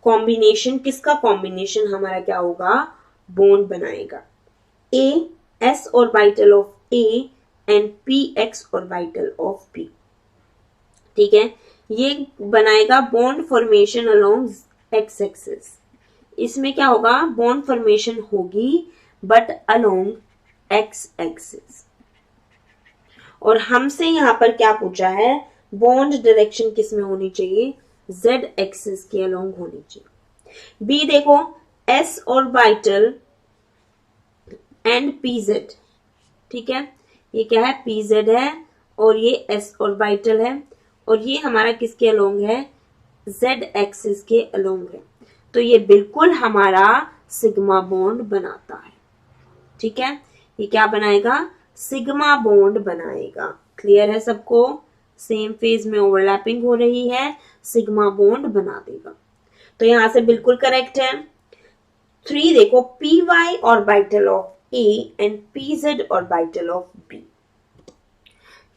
कॉम्बिनेशन किसका कॉम्बिनेशन हमारा क्या होगा, बॉन्ड बनाएगा. A s orbital of A and P x orbital of B. ठीक है, ये बनाएगा bond formation along x axis. इसमें क्या होगा, बॉन्ड फॉर्मेशन होगी बट अलोंग x एक्सिस. और हमसे यहां पर क्या पूछा है, बॉन्ड डायरेक्शन किस में होनी चाहिए, z एक्सिस के अलोंग होनी चाहिए. बी देखो, s ऑर्बिटल एंड pz. ठीक है, ये क्या है, pz है और ये s ऑर्बिटल है और ये हमारा किसके अलोंग है, z एक्सिस के अलोंग है. तो ये बिल्कुल हमारा सिग्मा बॉन्ड बनाता है. ठीक है, ये क्या बनाएगा, सिग्मा बॉन्ड बनाएगा. क्लियर है सबको, सेम फेज में ओवरलैपिंग हो रही है, सिग्मा बॉन्ड बना देगा. तो यहां से बिल्कुल करेक्ट है. 3 देखो, p y orbital of A and PZ orbital of B.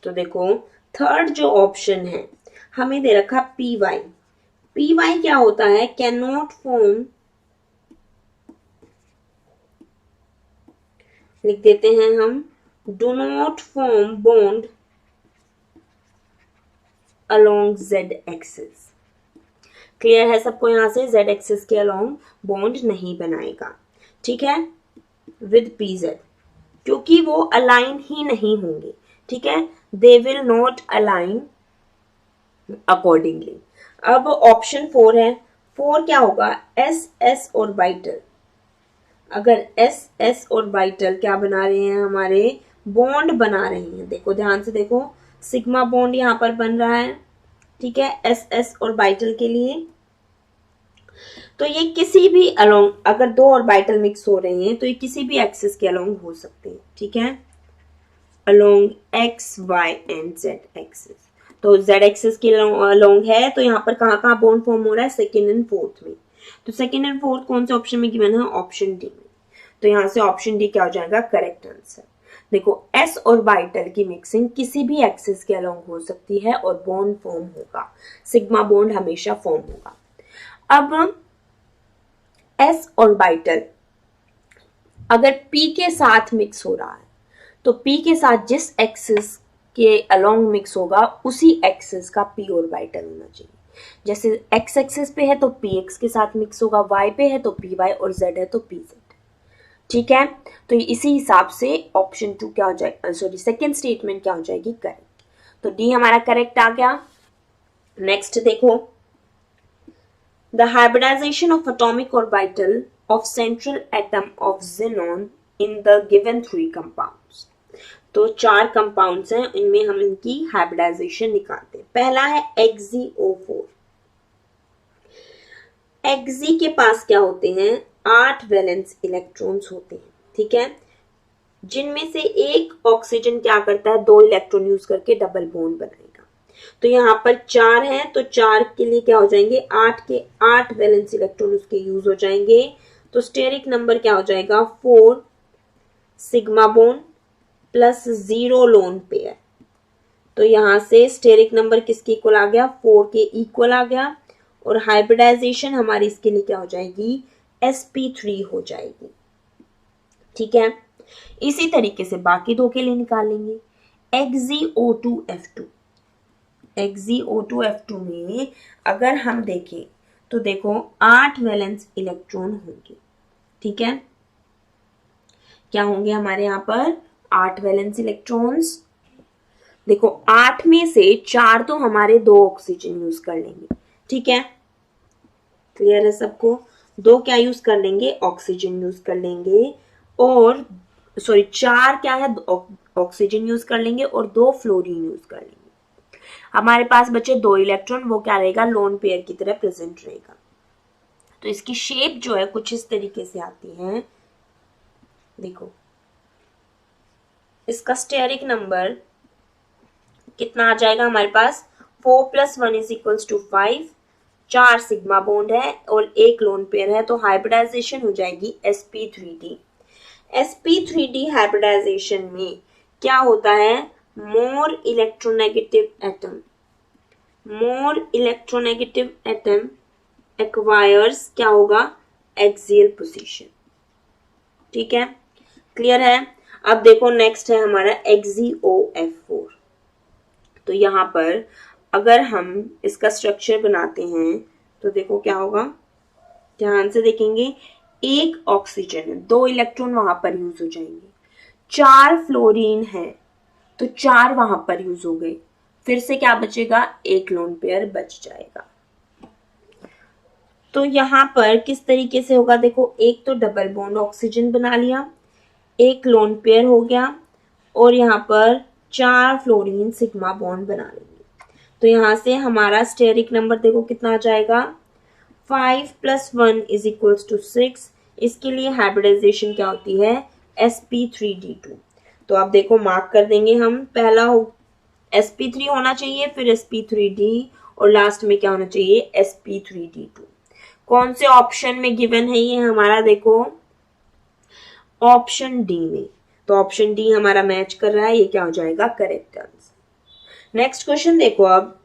तो देखो थर्ड जो ऑप्शन है हमें दे रखा पी वाई. पी वाई क्या होता है, कैन नॉट फॉर्म, लिख देते हैं हम, do not form bond along z axis. Clear है सबको, यहां से z एक्सिस के अलोंग बॉन्ड नहीं बनाएगा. ठीक है, विद pz, क्योंकि वो अलाइन ही नहीं होंगे. ठीक है, they will not align accordingly. अब ऑप्शन 4 है, 4 क्या होगा, एस एस ऑर्बिटल. अगर एस एस ऑर्बिटल क्या बना रहे हैं, हमारे बॉन्ड बना रहे हैं. देखो ध्यान से देखो, सिग्मा बॉन्ड यहां पर बन रहा है. ठीक है, एस एस ऑर्बिटल के लिए. तो ये किसी भी अलोंग, अगर दो ऑर्बिटल मिक्स हो रहे हैं तो ये किसी भी एक्सिस के अलोंग हो सकते हैं. ठीक है, along x y and z axis. तो जेड एक्सिस के अलोंग है तो यहाँ पर कहाँ कहाँ बॉन्ड फॉर्म हो रहा है, सेकेंड एंड फोर्थ में. तो सेकेंड एंड फोर्थ कौन से ऑप्शन में गिवन है, ऑप्शन डी में. तो यहाँ से ऑप्शन डी क्या हो जाएगा, करेक्ट आंसर. देखो एस ऑर्बिटल की मिक्सिंग किसी भी एक्सिस के अलोंग हो सकती है और बॉन्ड फॉर्म होगा, सिग्मा बॉन्ड हमेशा फॉर्म होगा. अब एस ऑर्बिटल अगर p के साथ मिक्स हो रहा है तो p के साथ जिस एक्सिस के अलोंग मिक्स होगा उसी एक्सिस का p ऑर्बिटल होना चाहिए. जैसे x एक्सिस पे है तो px के साथ मिक्स होगा, y पे है तो py और z है तो pz. ठीक है, तो इसी हिसाब से ऑप्शन 2 क्या हो जाएगा, सॉरी सेकेंड स्टेटमेंट क्या हो जाएगी, करेक्ट. तो डी हमारा करेक्ट आ गया. नेक्स्ट देखो, the hybridization of atomic orbital of central atom of xenon in the given 3 compounds. तो 4 कंपाउंड्स हैं, इनमें हम इनकी हाइब्रिडाइजेशन निकालते हैं. पहला है XeO4. Xe के पास क्या होते हैं, 8 वैलेंस इलेक्ट्रॉन्स होते हैं. ठीक है, जिनमें से एक ऑक्सीजन क्या करता है, 2 इलेक्ट्रॉन यूज करके डबल बॉन्ड बनाएगा. तो यहाँ पर 4 है तो 4 के लिए क्या हो जाएंगे, 8 के 8 वैलेंस इलेक्ट्रॉन उसके यूज हो जाएंगे. तो स्टेरिक नंबर क्या हो जाएगा, 4 sigma bond plus 0 lone pair. तो यहां से स्टेरिक नंबर किसके इक्वल आ गया, 4 के इक्वल आ गया. और हाइब्रिडाइजेशन हमारी इसके लिए क्या हो जाएगी, sp3 हो जाएगी. ठीक है, इसी तरीके से बाकी 2 के लिए निकाल लेंगे. XeO2F2. XeO2F2 में अगर हम देखें तो देखो 8 वैलेंस इलेक्ट्रॉन होंगे. ठीक है, क्या होंगे हमारे यहाँ पर, 8 वैलेंस इलेक्ट्रॉन्स. देखो 8 में से 4 तो हमारे 2 ऑक्सीजन यूज कर लेंगे. ठीक है, क्लियर है सबको, 2 क्या यूज कर लेंगे, ऑक्सीजन यूज कर लेंगे. और सॉरी 4 क्या है, ऑक्सीजन यूज कर लेंगे और 2 फ्लोरीन यूज कर लेंगे. हमारे पास बचे 2 इलेक्ट्रॉन, वो क्या रहेगा, लोन पेयर की तरह प्रेजेंट रहेगा. तो इसकी शेप जो है कुछ इस तरीके से आती है. देखो इसका स्टेरिक नंबर कितना आ जाएगा हमारे पास, 4 + 1 = 5 4 सिग्मा बॉन्ड है और एक लोन पेयर है, तो हाइब्रिडाइजेशन हो जाएगी sp3d। sp3d हाइब्रिडाइजेशन में क्या होता है, मोर इलेक्ट्रोनेगेटिव एटम एक्वायर्स क्या होगा, एक्सियल पोजीशन। ठीक है, क्लियर है। अब देखो नेक्स्ट है हमारा XeOF4। तो यहां पर अगर हम इसका स्ट्रक्चर बनाते हैं तो देखो क्या होगा, ध्यान से देखेंगे, एक ऑक्सीजन है, 2 इलेक्ट्रॉन वहां पर यूज हो जाएंगे, 4 फ्लोरीन है तो 4 वहां पर यूज हो गए, फिर से क्या बचेगा, एक लोन पेयर बच जाएगा। तो यहां पर किस तरीके से होगा, देखो एक तो डबल बॉन्ड ऑक्सीजन बना लिया, एक लोन पेयर हो गया और यहाँ पर 4 फ्लोरीन सिग्मा बॉन्ड बना लेंगे। तो यहां से हमारा स्टेरिक नंबर देखो कितना आ जाएगा, 5 + 1 = 6। इसके लिए हाइब्रिडाइजेशन क्या होती है, sp3d2। तो आप देखो मार्क कर देंगे हम, पहला हो sp3 होना चाहिए, फिर sp3d और लास्ट में क्या होना चाहिए, sp3d2। कौन से ऑप्शन में गिवन है ये हमारा, देखो ऑप्शन डी में। तो ऑप्शन डी हमारा मैच कर रहा है, ये क्या हो जाएगा, करेक्ट आंसर। नेक्स्ट क्वेश्चन देखो अब,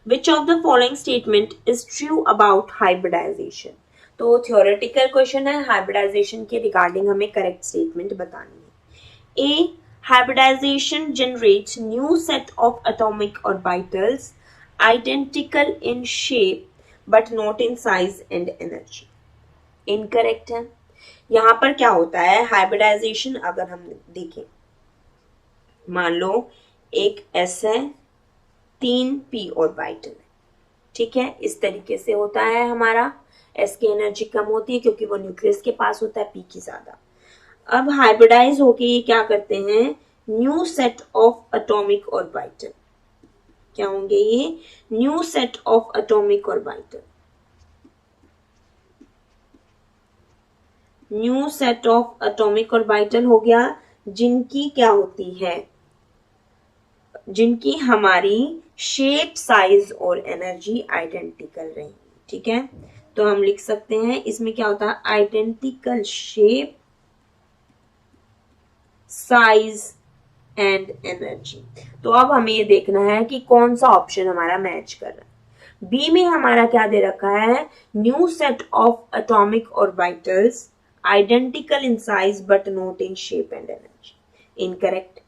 which of the following statement is true about hybridization. तो थ्योरेटिकल क्वेश्चन है, हाइब्रिडाइजेशन के रिगार्डिंग हमें करेक्ट स्टेटमेंट बतानी है। A, hybridization generates new set of atomic orbitals identical in shape but not in size and energy। Incorrect है। यहां पर क्या होता है, हाइब्रिडाइजेशन अगर हम देखें, मान लो एक S है, 3 p ऑर्बिटल है, ठीक है, इस तरीके से होता है हमारा। S की एनर्जी कम होती है क्योंकि वो न्यूक्लियस के पास होता है, P की ज्यादा। अब हाइब्रिडाइज होके ये क्या करते हैं, new set of atomic orbital, क्या होंगे ये, new set of atomic orbital, new set of atomic orbital हो गया, जिनकी क्या होती है, जिनकी हमारी शेप, साइज और एनर्जी आइडेंटिकल रहेंगी। ठीक है, तो हम लिख सकते हैं इसमें क्या होता है, identical shape, size and energy. तो अब हमें ये देखना है कि कौन सा ऑप्शन हमारा मैच कर रहा है। बी में हमारा क्या दे रखा है, new set of atomic orbitals identical in size but not in shape and energy, incorrect.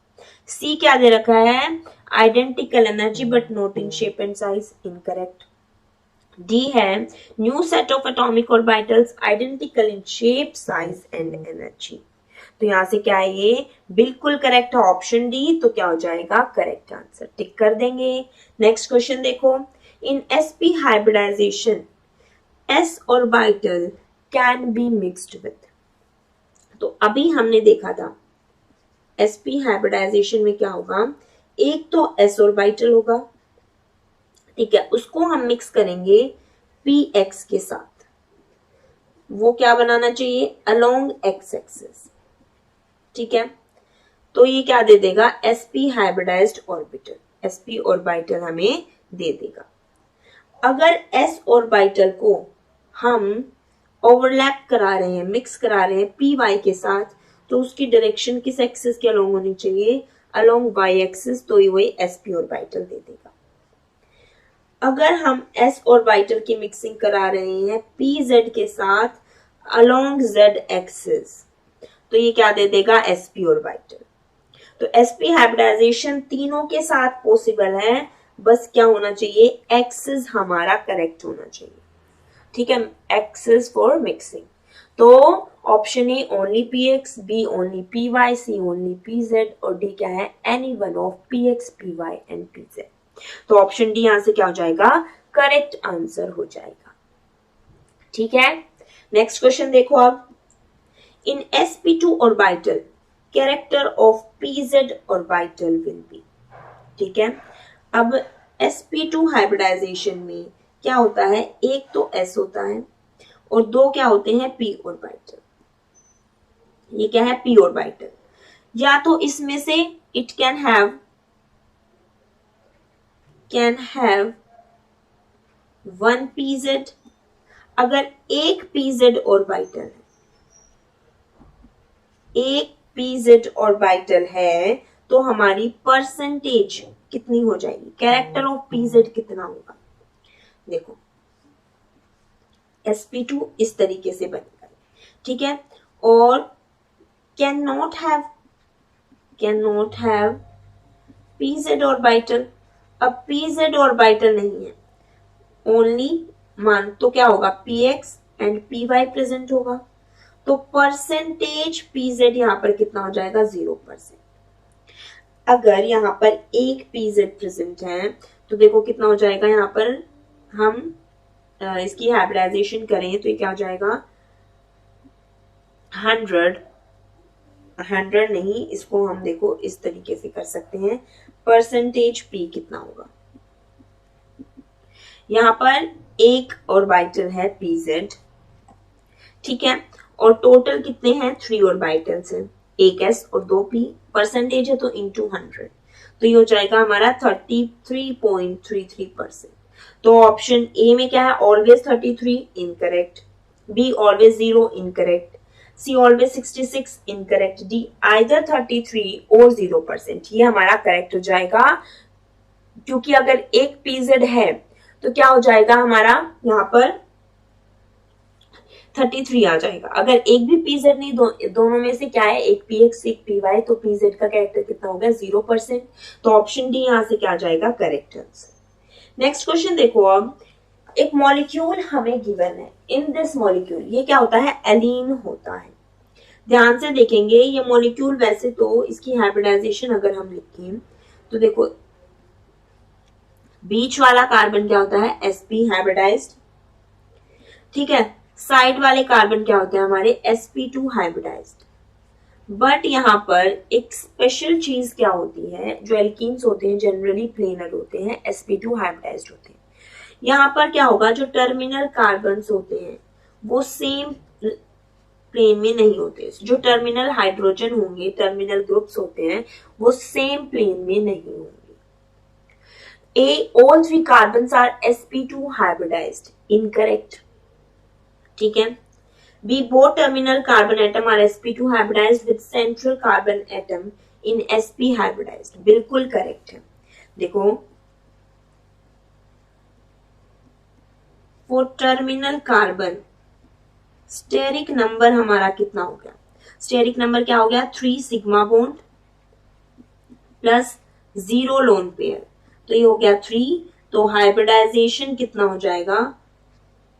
C क्या दे रखा है, identical energy but not in shape and size, incorrect. D है new set of atomic orbitals identical in shape, size and energy. तो यहां से क्या है, ये बिल्कुल करेक्ट है ऑप्शन डी। तो क्या हो जाएगा, करेक्ट आंसर, टिक कर देंगे। नेक्स्ट क्वेश्चन देखो, in sp hybridization s orbital can be mixed with. तो अभी हमने देखा था sp हाइब्रिडाइजेशन में क्या होगा, एक तो s ऑर्बिटल होगा, ठीक है, उसको हम मिक्स करेंगे px के साथ, वो क्या बनाना चाहिए, अलोंग x एक्सिस, ठीक है। तो ये क्या दे देगा, sp hybridised orbital, sp orbital हमें दे देगा। अगर s ऑर्बिटल को हम ओवरलैप करा रहे हैं, मिक्स करा रहे हैं py के साथ, तो उसकी डायरेक्शन किस एक्सिस के अलोंग होनी चाहिए, अलोंग y एक्सिस, तो ये वही sp ऑर्बिटल दे देगा। अगर हम s ऑर्बिटल की मिक्सिंग करा रहे हैं pz के साथ अलोंग z एक्सिस, तो ये क्या दे देगा, sp ऑर्बिटल। तो sp हाइब्रिडाइजेशन तीनों के साथ पॉसिबल है, बस क्या होना चाहिए, एक्सिस हमारा करेक्ट होना चाहिए, ठीक है, एक्सिस फॉर मिक्सिंग। तो option A only px, B only py, C only pz और डी क्या है, any one of px, py and pz। तो ऑप्शन डी यहां से क्या हो जाएगा, करेक्ट आंसर हो जाएगा। ठीक है, नेक्स्ट क्वेश्चन देखो अब, इन sp2 orbital character of pz orbital will be. ठीक है, अब sp2 हाइब्रिडाइजेशन में क्या होता है, एक तो s होता है और दो क्या होते हैं, p ऑर्बिटल। ये क्या है, p ऑर्बिटल। या तो इसमें से इट कैन हैव 1 pz। अगर एक pz ऑर्बिटल है, एक pz ऑर्बिटल है तो हमारी परसेंटेज कितनी हो जाएगी, कैरेक्टर ऑफ pz कितना होगा। देखो sp2 इस तरीके से बनेगा, ठीक है। और can not have pz orbital. अब pz ऑर्बिटल नहीं है, ओनली मान तो क्या होगा, px एंड py प्रेजेंट होगा, तो परसेंटेज pz यहां पर कितना हो जाएगा, 0%। अगर यहां पर एक pz प्रेजेंट है तो देखो कितना हो जाएगा, यहां पर हम इसकी हाइब्रिडाइजेशन करें तो ये क्या हो जाएगा, 100 नहीं, इसको हम देखो इस तरीके से कर सकते हैं, परसेंटेज p कितना होगा। यहां पर एक ऑर्बिटल है pz, ठीक है, और टोटल कितने हैं, 3 ऑर्बिटल्स हैं, एक s और 2 p, परसेंटेज है तो इंटू 100, तो ये हो जाएगा हमारा 33.33%। तो ऑप्शन ए में क्या है, always 33 incorrect, B always 0 incorrect, C always 66 incorrect, D either 33 और 0%, ये हमारा करेक्ट हो जाएगा। क्योंकि अगर एक pz है तो क्या हो जाएगा हमारा, यहाँ पर 33 आ जाएगा। अगर एक भी pz नहीं, दोनों में से क्या है, एक px एक py, तो pz का कैरेक्टर कितना हो गया, 0%। तो ऑप्शन डी यहां से क्या आ जाएगा, करेक्ट आंसर। नेक्स्ट क्वेश्चन देखो, अब एक मॉलिक्यूल हमें गिवन है, इन दिस मॉलिक्यूल, ये क्या होता है, एलीन होता है। ध्यान से देखेंगे ये मॉलिक्यूल, वैसे तो इसकी हाइब्रिडाइजेशन अगर हम लिखें तो देखो बीच वाला कार्बन क्या होता है, sp हाइब्रिडाइज्ड, ठीक है। साइड वाले कार्बन क्या होते हैं हमारे, sp2 हाइब्रिडाइज्ड। बट यहाँ पर एक स्पेशल चीज क्या होती है, जो एल्कीन्स होते हैं जनरली प्लेनर होते हैं, sp2 हाइब्रिडाइज्ड होते हैं। यहाँ पर क्या होगा, जो टर्मिनल कार्बन्स होते हैं वो सेम प्लेन में नहीं होते, जो टर्मिनल हाइड्रोजन होंगे, टर्मिनल ग्रुप्स होते हैं वो सेम प्लेन में नहीं होंगे। all 3 carbons are sp2 hybridized, incorrect, ठीक है। B both terminal carbon atom are sp2 hybridized with central carbon atom in sp hybridized, बिल्कुल करेक्ट है। देखो for terminal carbon steric number हमारा कितना हो गया, स्टेरिक नंबर क्या हो गया, 3 sigma bond plus 0 lone pair, तो ये हो गया 3। तो हाइब्रिडाइजेशन कितना हो जाएगा,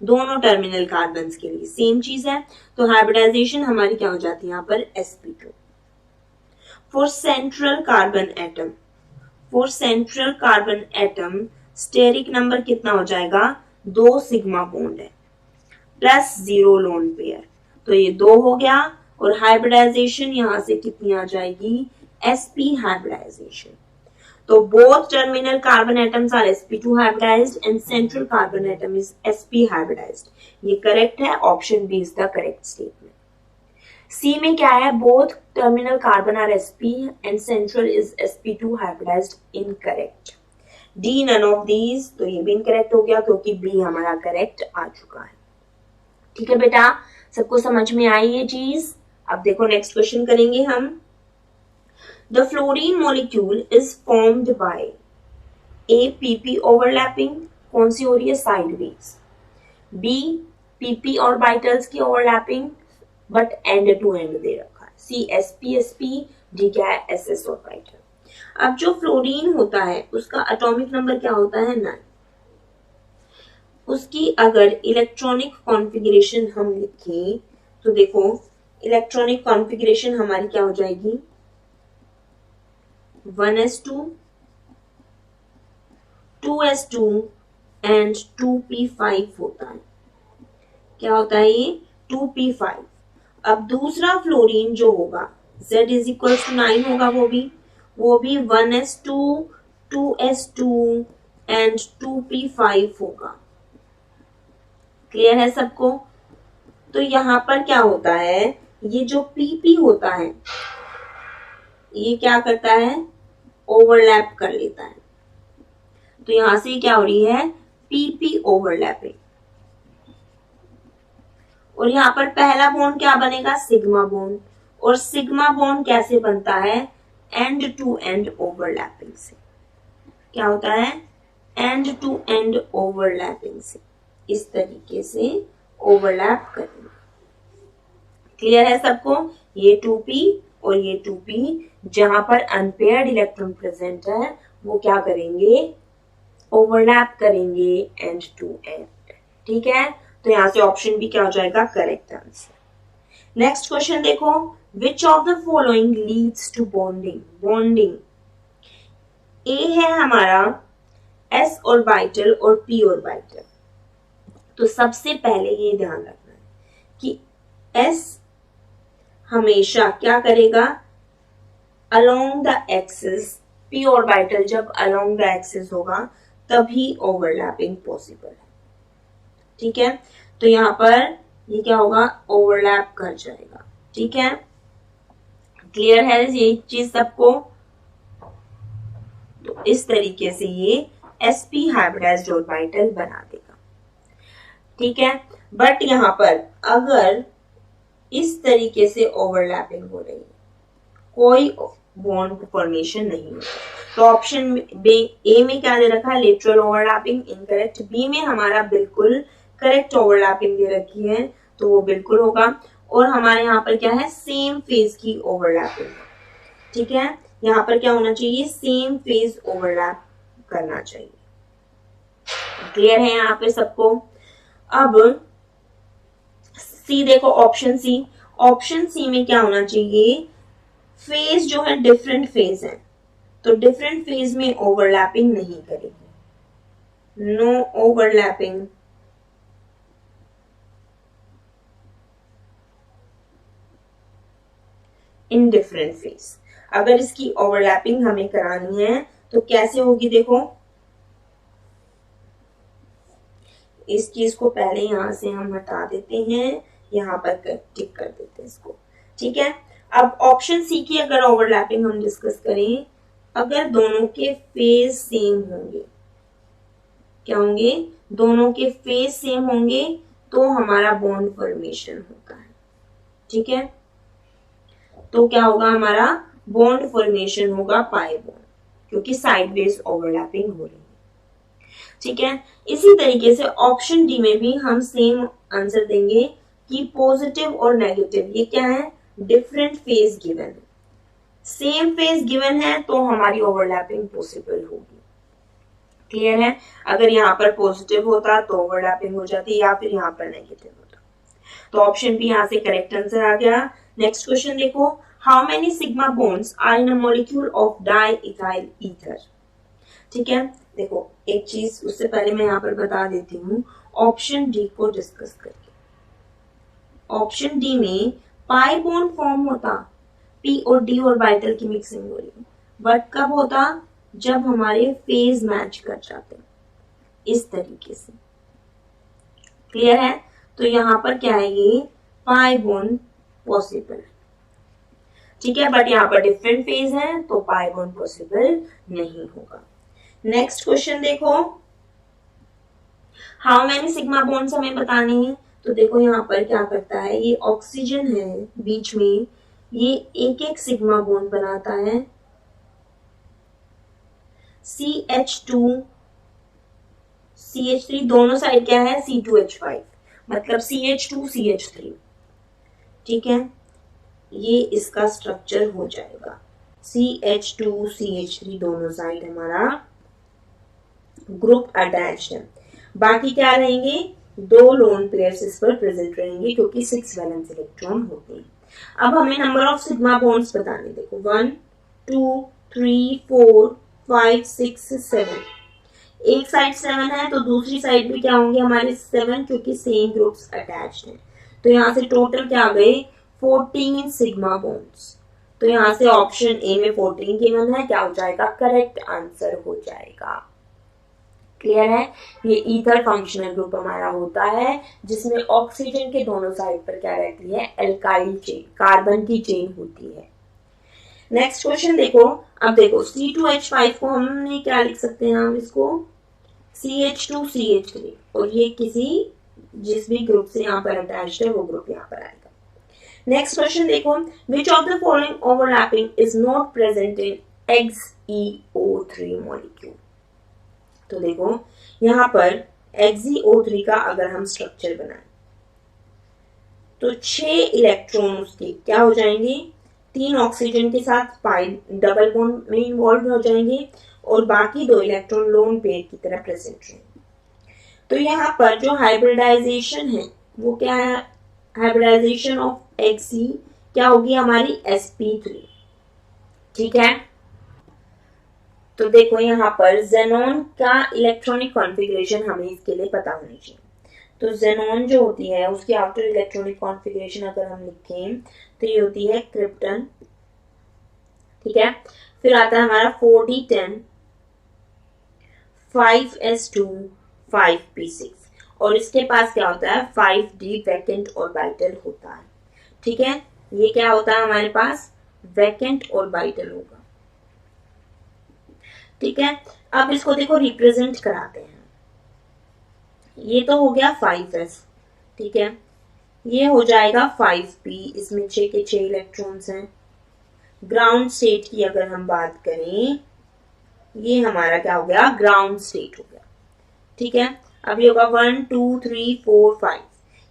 दोनों टर्मिनल कार्बन्स के लिए सेम चीज है, तो हाइब्रिडाइजेशन हमारी क्या हो जाती है यहाँ पर, sp2। For central carbon atom steric number कितना हो जाएगा, 2 सिग्मा बॉन्ड है प्लस 0 लोन पेयर, तो ये 2 हो गया। और हाइब्रिडाइजेशन यहां से कितनी आ जाएगी, sp हाइब्रिडाइजेशन। तो both terminal carbon atoms are sp2 hybridized and central carbon atom is sp hybridized, ये करेक्ट है, option B is the correct statement. C में क्या है, both terminal carbon are sp and central is sp2 hybridized, incorrect। D none of these, तो ये भी incorrect हो गया क्योंकि बी हमारा करेक्ट आ चुका है। ठीक है बेटा, सबको समझ में आई ये चीज। अब देखो नेक्स्ट क्वेश्चन करेंगे हम। The fluorine molecule is formed by A pp overlapping, कौन सी हो रही है, sideways, B pp ऑर्बिटल्स की overlapping but end to end दे रखा है, C sp sp, D क्या है, ss ऑर्बिटल। अब जो फ्लोरीन होता है उसका एटॉमिक नंबर क्या होता है, 9। उसकी अगर इलेक्ट्रॉनिक कॉन्फ़िगरेशन हम लिखें तो देखो इलेक्ट्रॉनिक कॉन्फ़िगरेशन हमारी क्या हो जाएगी, 1s2 2s2 एंड 2p5 होता है। क्या होता है ये, 2p5। अब दूसरा फ्लोरीन जो होगा Z इज इक्वल टू 9 होगा, वो भी 1s2 2s2 एंड 2p5 होगा। क्लियर है सबको। तो यहां पर क्या होता है, ये जो pp होता है ये क्या करता है, ओवरलैप कर लेता है। तो यहां से क्या हो रही है, PP ओवरलैपिंग, और यहाँ पर पहला बॉन्ड क्या बनेगा, सिग्मा बॉन्ड, और सिग्मा बॉन्ड कैसे बनता है, एंड टू एंड ओवरलैपिंग से। क्या होता है, एंड टू एंड ओवरलैपिंग से, इस तरीके से ओवरलैप करेंगे। क्लियर है सबको, ये 2p और ये 2p, जहां पर अनपेयर्ड इलेक्ट्रॉन प्रेजेंट है वो क्या करेंगे, ओवरलैप करेंगे एंड टू एंड। ठीक है, तो यहां से ऑप्शन भी क्या हो जाएगा, करेक्ट आंसर। नेक्स्ट क्वेश्चन देखो, which of the following leads to bonding, bonding A है हमारा s ऑर्बिटल और p ऑर्बिटल। तो सबसे पहले ये ध्यान रखना है कि s हमेशा क्या करेगा, along the axis, p orbital जब अलोंग द एक्सिस होगा तभी ओवरलैपिंग पॉसिबल है। ठीक है, तो यहां पर ये क्या होगा, ओवरलैप कर जाएगा। ठीक है, क्लियर है ये चीज सबको। तो इस तरीके से ये sp हाइब्रिडाइज्ड ऑर्बिटल बना देगा। ठीक है, बट यहां पर अगर इस तरीके से ओवरलैपिंग हो रही है, कोई बॉन्ड फॉर्मेशन नहीं है, तो ऑप्शन ए में क्या दे रखा है, लेटरल ओवरलैपिंग, इनकरेक्ट। बी में हमारा बिल्कुल करेक्ट ओवरलैपिंग दे रखी है, तो वो बिल्कुल होगा। और हमारे यहाँ पर क्या है, सेम फेज की ओवरलैपिंग। ठीक है, यहाँ पर क्या होना चाहिए, सेम फेज ओवरलैप करना चाहिए। क्लियर है यहाँ पे सबको। अब सी देखो, ऑप्शन सी, ऑप्शन सी में क्या होना चाहिए, फेज जो है डिफरेंट फेज है, तो डिफरेंट फेज में ओवरलैपिंग नहीं करेगी, no overlapping. In different phase, अगर इसकी ओवरलैपिंग हमें करानी है तो कैसे होगी, देखो इस चीज को पहले यहां से हम हटा देते हैं, यहां पर टिक कर देते हैं इसको। ठीक है, अब ऑप्शन सी की अगर ओवरलैपिंग हम डिस्कस करें, अगर दोनों के फेज सेम होंगे, क्या होंगे, दोनों के फेज सेम होंगे तो हमारा बॉन्ड फॉर्मेशन होता है। ठीक है, तो क्या होगा, हमारा बॉन्ड फॉर्मेशन होगा पाई बॉन्ड, क्योंकि साइडवेज ओवरलैपिंग हो रही है। ठीक है, इसी तरीके से ऑप्शन डी में भी हम सेम आंसर देंगे कि पॉजिटिव और नेगेटिव, ये क्या है, डिफरेंट फेज गिवन है, सेम फेज गिवन है तो हमारी ओवरलैपिंग पॉसिबल होगी। क्लियर है, अगर यहाँ पर पॉजिटिव होता तो ओवरलैपिंग हो जाती, या फिर यहाँ पर नेगेटिव होता। तो ऑप्शन बी यहाँ से करेक्ट आंसर आ गया। नेक्स्ट क्वेश्चन देखो, how many sigma bonds are in a molecule of diethyl ether. ठीक है, देखो एक चीज उससे पहले मैं यहाँ पर बता देती हूँ, ऑप्शन डी को डिस्कस करके, ऑप्शन डी में पाई बॉन्ड फॉर्म होता, पी और डी ऑर्बिटल की मिक्सिंग हो रही है, बट कब होता, जब हमारे फेज मैच कर जाते हैं इस तरीके से। क्लियर है, तो यहां पर क्या है, ये पाई बॉन्ड पॉसिबल है। ठीक है, बट यहाँ पर डिफरेंट फेज है तो पाई बॉन्ड पॉसिबल नहीं होगा। नेक्स्ट क्वेश्चन देखो, हाउ मेनी सिग्मा बॉन्ड्स हमें बताने हैं। तो देखो यहाँ पर क्या करता है, ये ऑक्सीजन है बीच में, ये एक एक सिग्मा बॉन्ड बनाता है, CH2 CH3, दोनों साइड क्या है, C2H5, मतलब CH2 CH3। ठीक है, ये इसका स्ट्रक्चर हो जाएगा, CH2 CH3 दोनों साइड हमारा ग्रुप अटैच्ड है। बाकी क्या रहेंगे, दो लोन पेयर्स इस पर प्रेजेंट रहेंगे, क्योंकि 6 वैलेंस इलेक्ट्रॉन होते हैं। अब हमें नंबर ऑफ सिग्मा बॉन्ड्स बताने, देखो 1 2 3 4 5 6 7, एक साइड 7 है तो दूसरी साइड भी क्या होंगे हमारे 7, क्योंकि सेम ग्रुप्स अटैच्ड हैं। तो यहाँ से टोटल क्या आ गए, 14 सिग्मा बॉन्ड्स। तो यहाँ से ऑप्शन ए में 14 गिवन है, क्या हो जाएगा, करेक्ट आंसर हो जाएगा। क्लियर है, ये ईथर फंक्शनल ग्रुप हमारा होता है, जिसमें ऑक्सीजन के दोनों साइड पर क्या रहती है, एल्काइल चेन, कार्बन की चेन होती है। नेक्स्ट क्वेश्चन देखो, अब देखो C2H5 को हमने क्या लिख सकते हैं, हम इसको CH2CH3 और ये किसी जिस भी ग्रुप से यहाँ पर अटैच्ड है वो ग्रुप यहाँ पर आएगा। नेक्स्ट क्वेश्चन देखो, which of the following overlapping is not present in XeO3 molecule. तो देखो यहाँ पर XeO3 का अगर हम स्ट्रक्चर बनाएं तो 6 इलेक्ट्रॉन उसके क्या हो जाएंगे, 3 ऑक्सीजन के साथ पाई डबल बॉन्ड में इन्वॉल्व हो जाएंगे और बाकी 2 इलेक्ट्रॉन लोन पेयर की तरह प्रेजेंट रहेंगे। तो यहाँ पर जो हाइब्रिडाइजेशन है वो क्या है, हाइब्रिडाइजेशन ऑफ Xe क्या होगी हमारी sp3, ठीक है। तो देखो यहाँ पर जेनॉन का इलेक्ट्रॉनिक कॉन्फ़िगरेशन हमें इसके लिए पता होनी चाहिए। तो जेनॉन जो होती है उसकी आफ्टर इलेक्ट्रॉनिक कॉन्फ़िगरेशन अगर हम लिखें तो ये होती है क्रिप्टन, ठीक है। फिर आता है हमारा 4d10 5s2 5p6 और इसके पास क्या होता है 5d वैकेंट ऑर्बिटल होता है, ठीक है। ये क्या होता है हमारे पास वैकेंट ऑर्बिटल होगा, ठीक है। अब इसको देखो रिप्रेजेंट कराते हैं, ये तो हो गया 5s, ठीक है। ये हो जाएगा 5p, इसमें 6 के 6 इलेक्ट्रॉन्स हैं। ग्राउंड स्टेट की अगर हम बात करें, ये हमारा क्या हो गया ग्राउंड स्टेट हो गया, ठीक है। अब ये होगा 1 2 3 4 5,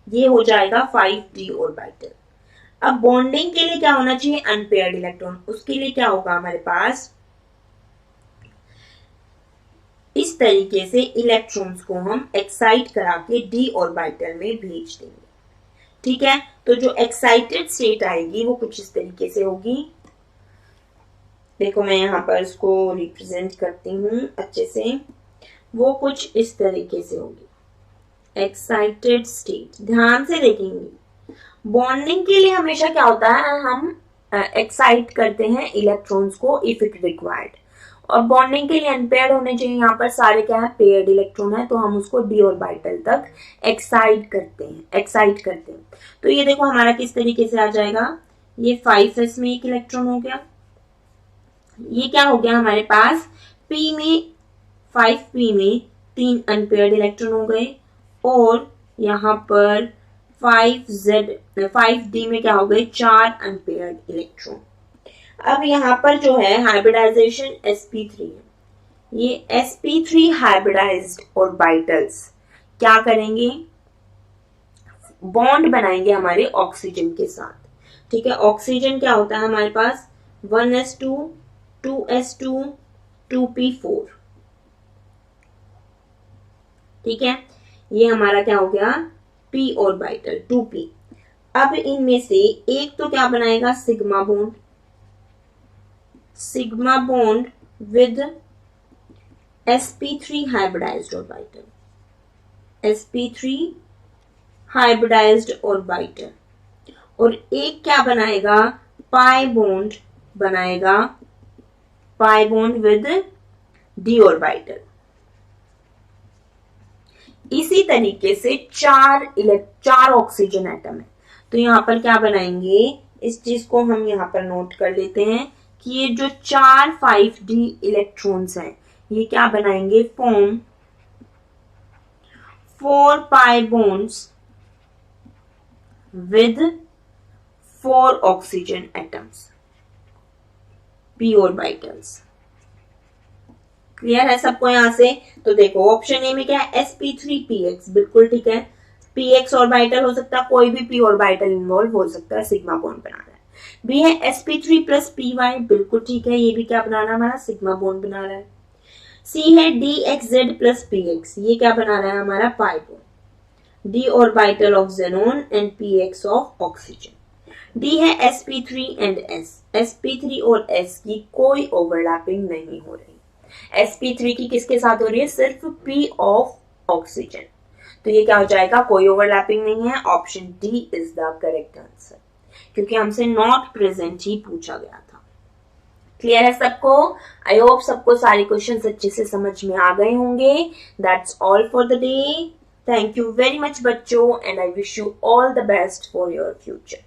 ये हो जाएगा 5d ऑर्बिटल। अब बॉन्डिंग के लिए क्या होना चाहिए अनपेयर्ड इलेक्ट्रॉन, उसके लिए क्या होगा हमारे पास इस तरीके से इलेक्ट्रॉन्स को हम एक्साइट करा के d ऑर्बिटल में भेज देंगे, ठीक है। तो जो एक्साइटेड स्टेट आएगी वो कुछ इस तरीके से होगी। देखो मैं यहाँ पर इसको रिप्रेजेंट करती हूँ अच्छे से, वो कुछ इस तरीके से होगी एक्साइटेड स्टेट। ध्यान से देखेंगे बॉन्डिंग के लिए हमेशा क्या होता है हम एक्साइट करते हैं इलेक्ट्रॉन्स को इफ इट रिक्वायर्ड, और बॉन्डिंग के लिए अनपेयर्ड होने चाहिए। यहाँ पर सारे क्या है पेयर्ड इलेक्ट्रॉन है तो हम उसको d ऑर्बिटल तक एक्साइट करते हैं। तो ये देखो हमारा किस तरीके से आ जाएगा, ये 5s में एक इलेक्ट्रॉन हो गया, ये क्या हो गया हमारे पास p में 5p में 3 अनपेयर्ड इलेक्ट्रॉन हो गए, और यहाँ पर 5d में क्या हो गए 4 अनपेयर्ड इलेक्ट्रॉन। अब यहाँ पर जो है हाइब्रिडाइजेशन sp3 है, ये sp3 हाइब्रिडाइज्ड ऑर्बिटल्स क्या करेंगे बॉन्ड बनाएंगे हमारे ऑक्सीजन के साथ, ठीक है। ऑक्सीजन क्या होता है हमारे पास 1s2 2s2 2p4, ठीक है। ये हमारा क्या हो गया p ऑर्बिटल 2p। अब इनमें से एक तो क्या बनाएगा sigma bond with sp3 hybridised orbital, sp3 hybridised orbital, और एक क्या बनाएगा pi bond with d orbital. इसी तरीके से 4 ऑक्सीजन एटम है, तो यहाँ पर क्या बनाएंगे इस चीज को हम यहाँ पर नोट कर लेते हैं कि ये जो 4 5d इलेक्ट्रॉन्स हैं ये क्या बनाएंगे form 4 pi bonds with 4 oxygen atoms p orbitals. Clear है सबको यहाँ से। तो देखो ऑप्शन ए में क्या है sp3px, बिल्कुल ठीक है, px ऑर्बिटल हो सकता है, कोई भी p ऑर्बिटल इन्वॉल्व हो सकता है, सिग्मा बॉन्ड बना रहा है। बी है sp3 प्लस py, बिल्कुल ठीक है, ये भी क्या बना रहा है हमारा सिग्मा बॉन्ड बना रहा है। सी है dxz प्लस px, ये क्या बना रहा है हमारा pi bond, d orbital of xenon and px of oxygen. D है sp3 एंड s, sp3 और s की कोई ओवरलैपिंग नहीं हो रही, sp3 की किसके साथ हो रही है सिर्फ p ऑफ ऑक्सीजन, तो ये क्या हो जाएगा कोई ओवरलैपिंग नहीं है, option D is the correct answer, क्योंकि हमसे नॉट प्रेजेंट ही पूछा गया था। क्लियर है सबको, आई होप सबको सारे क्वेश्चंस अच्छे से समझ में आ गए होंगे। That's all for the day, thank you very much बच्चों, and I wish you all the best for your future.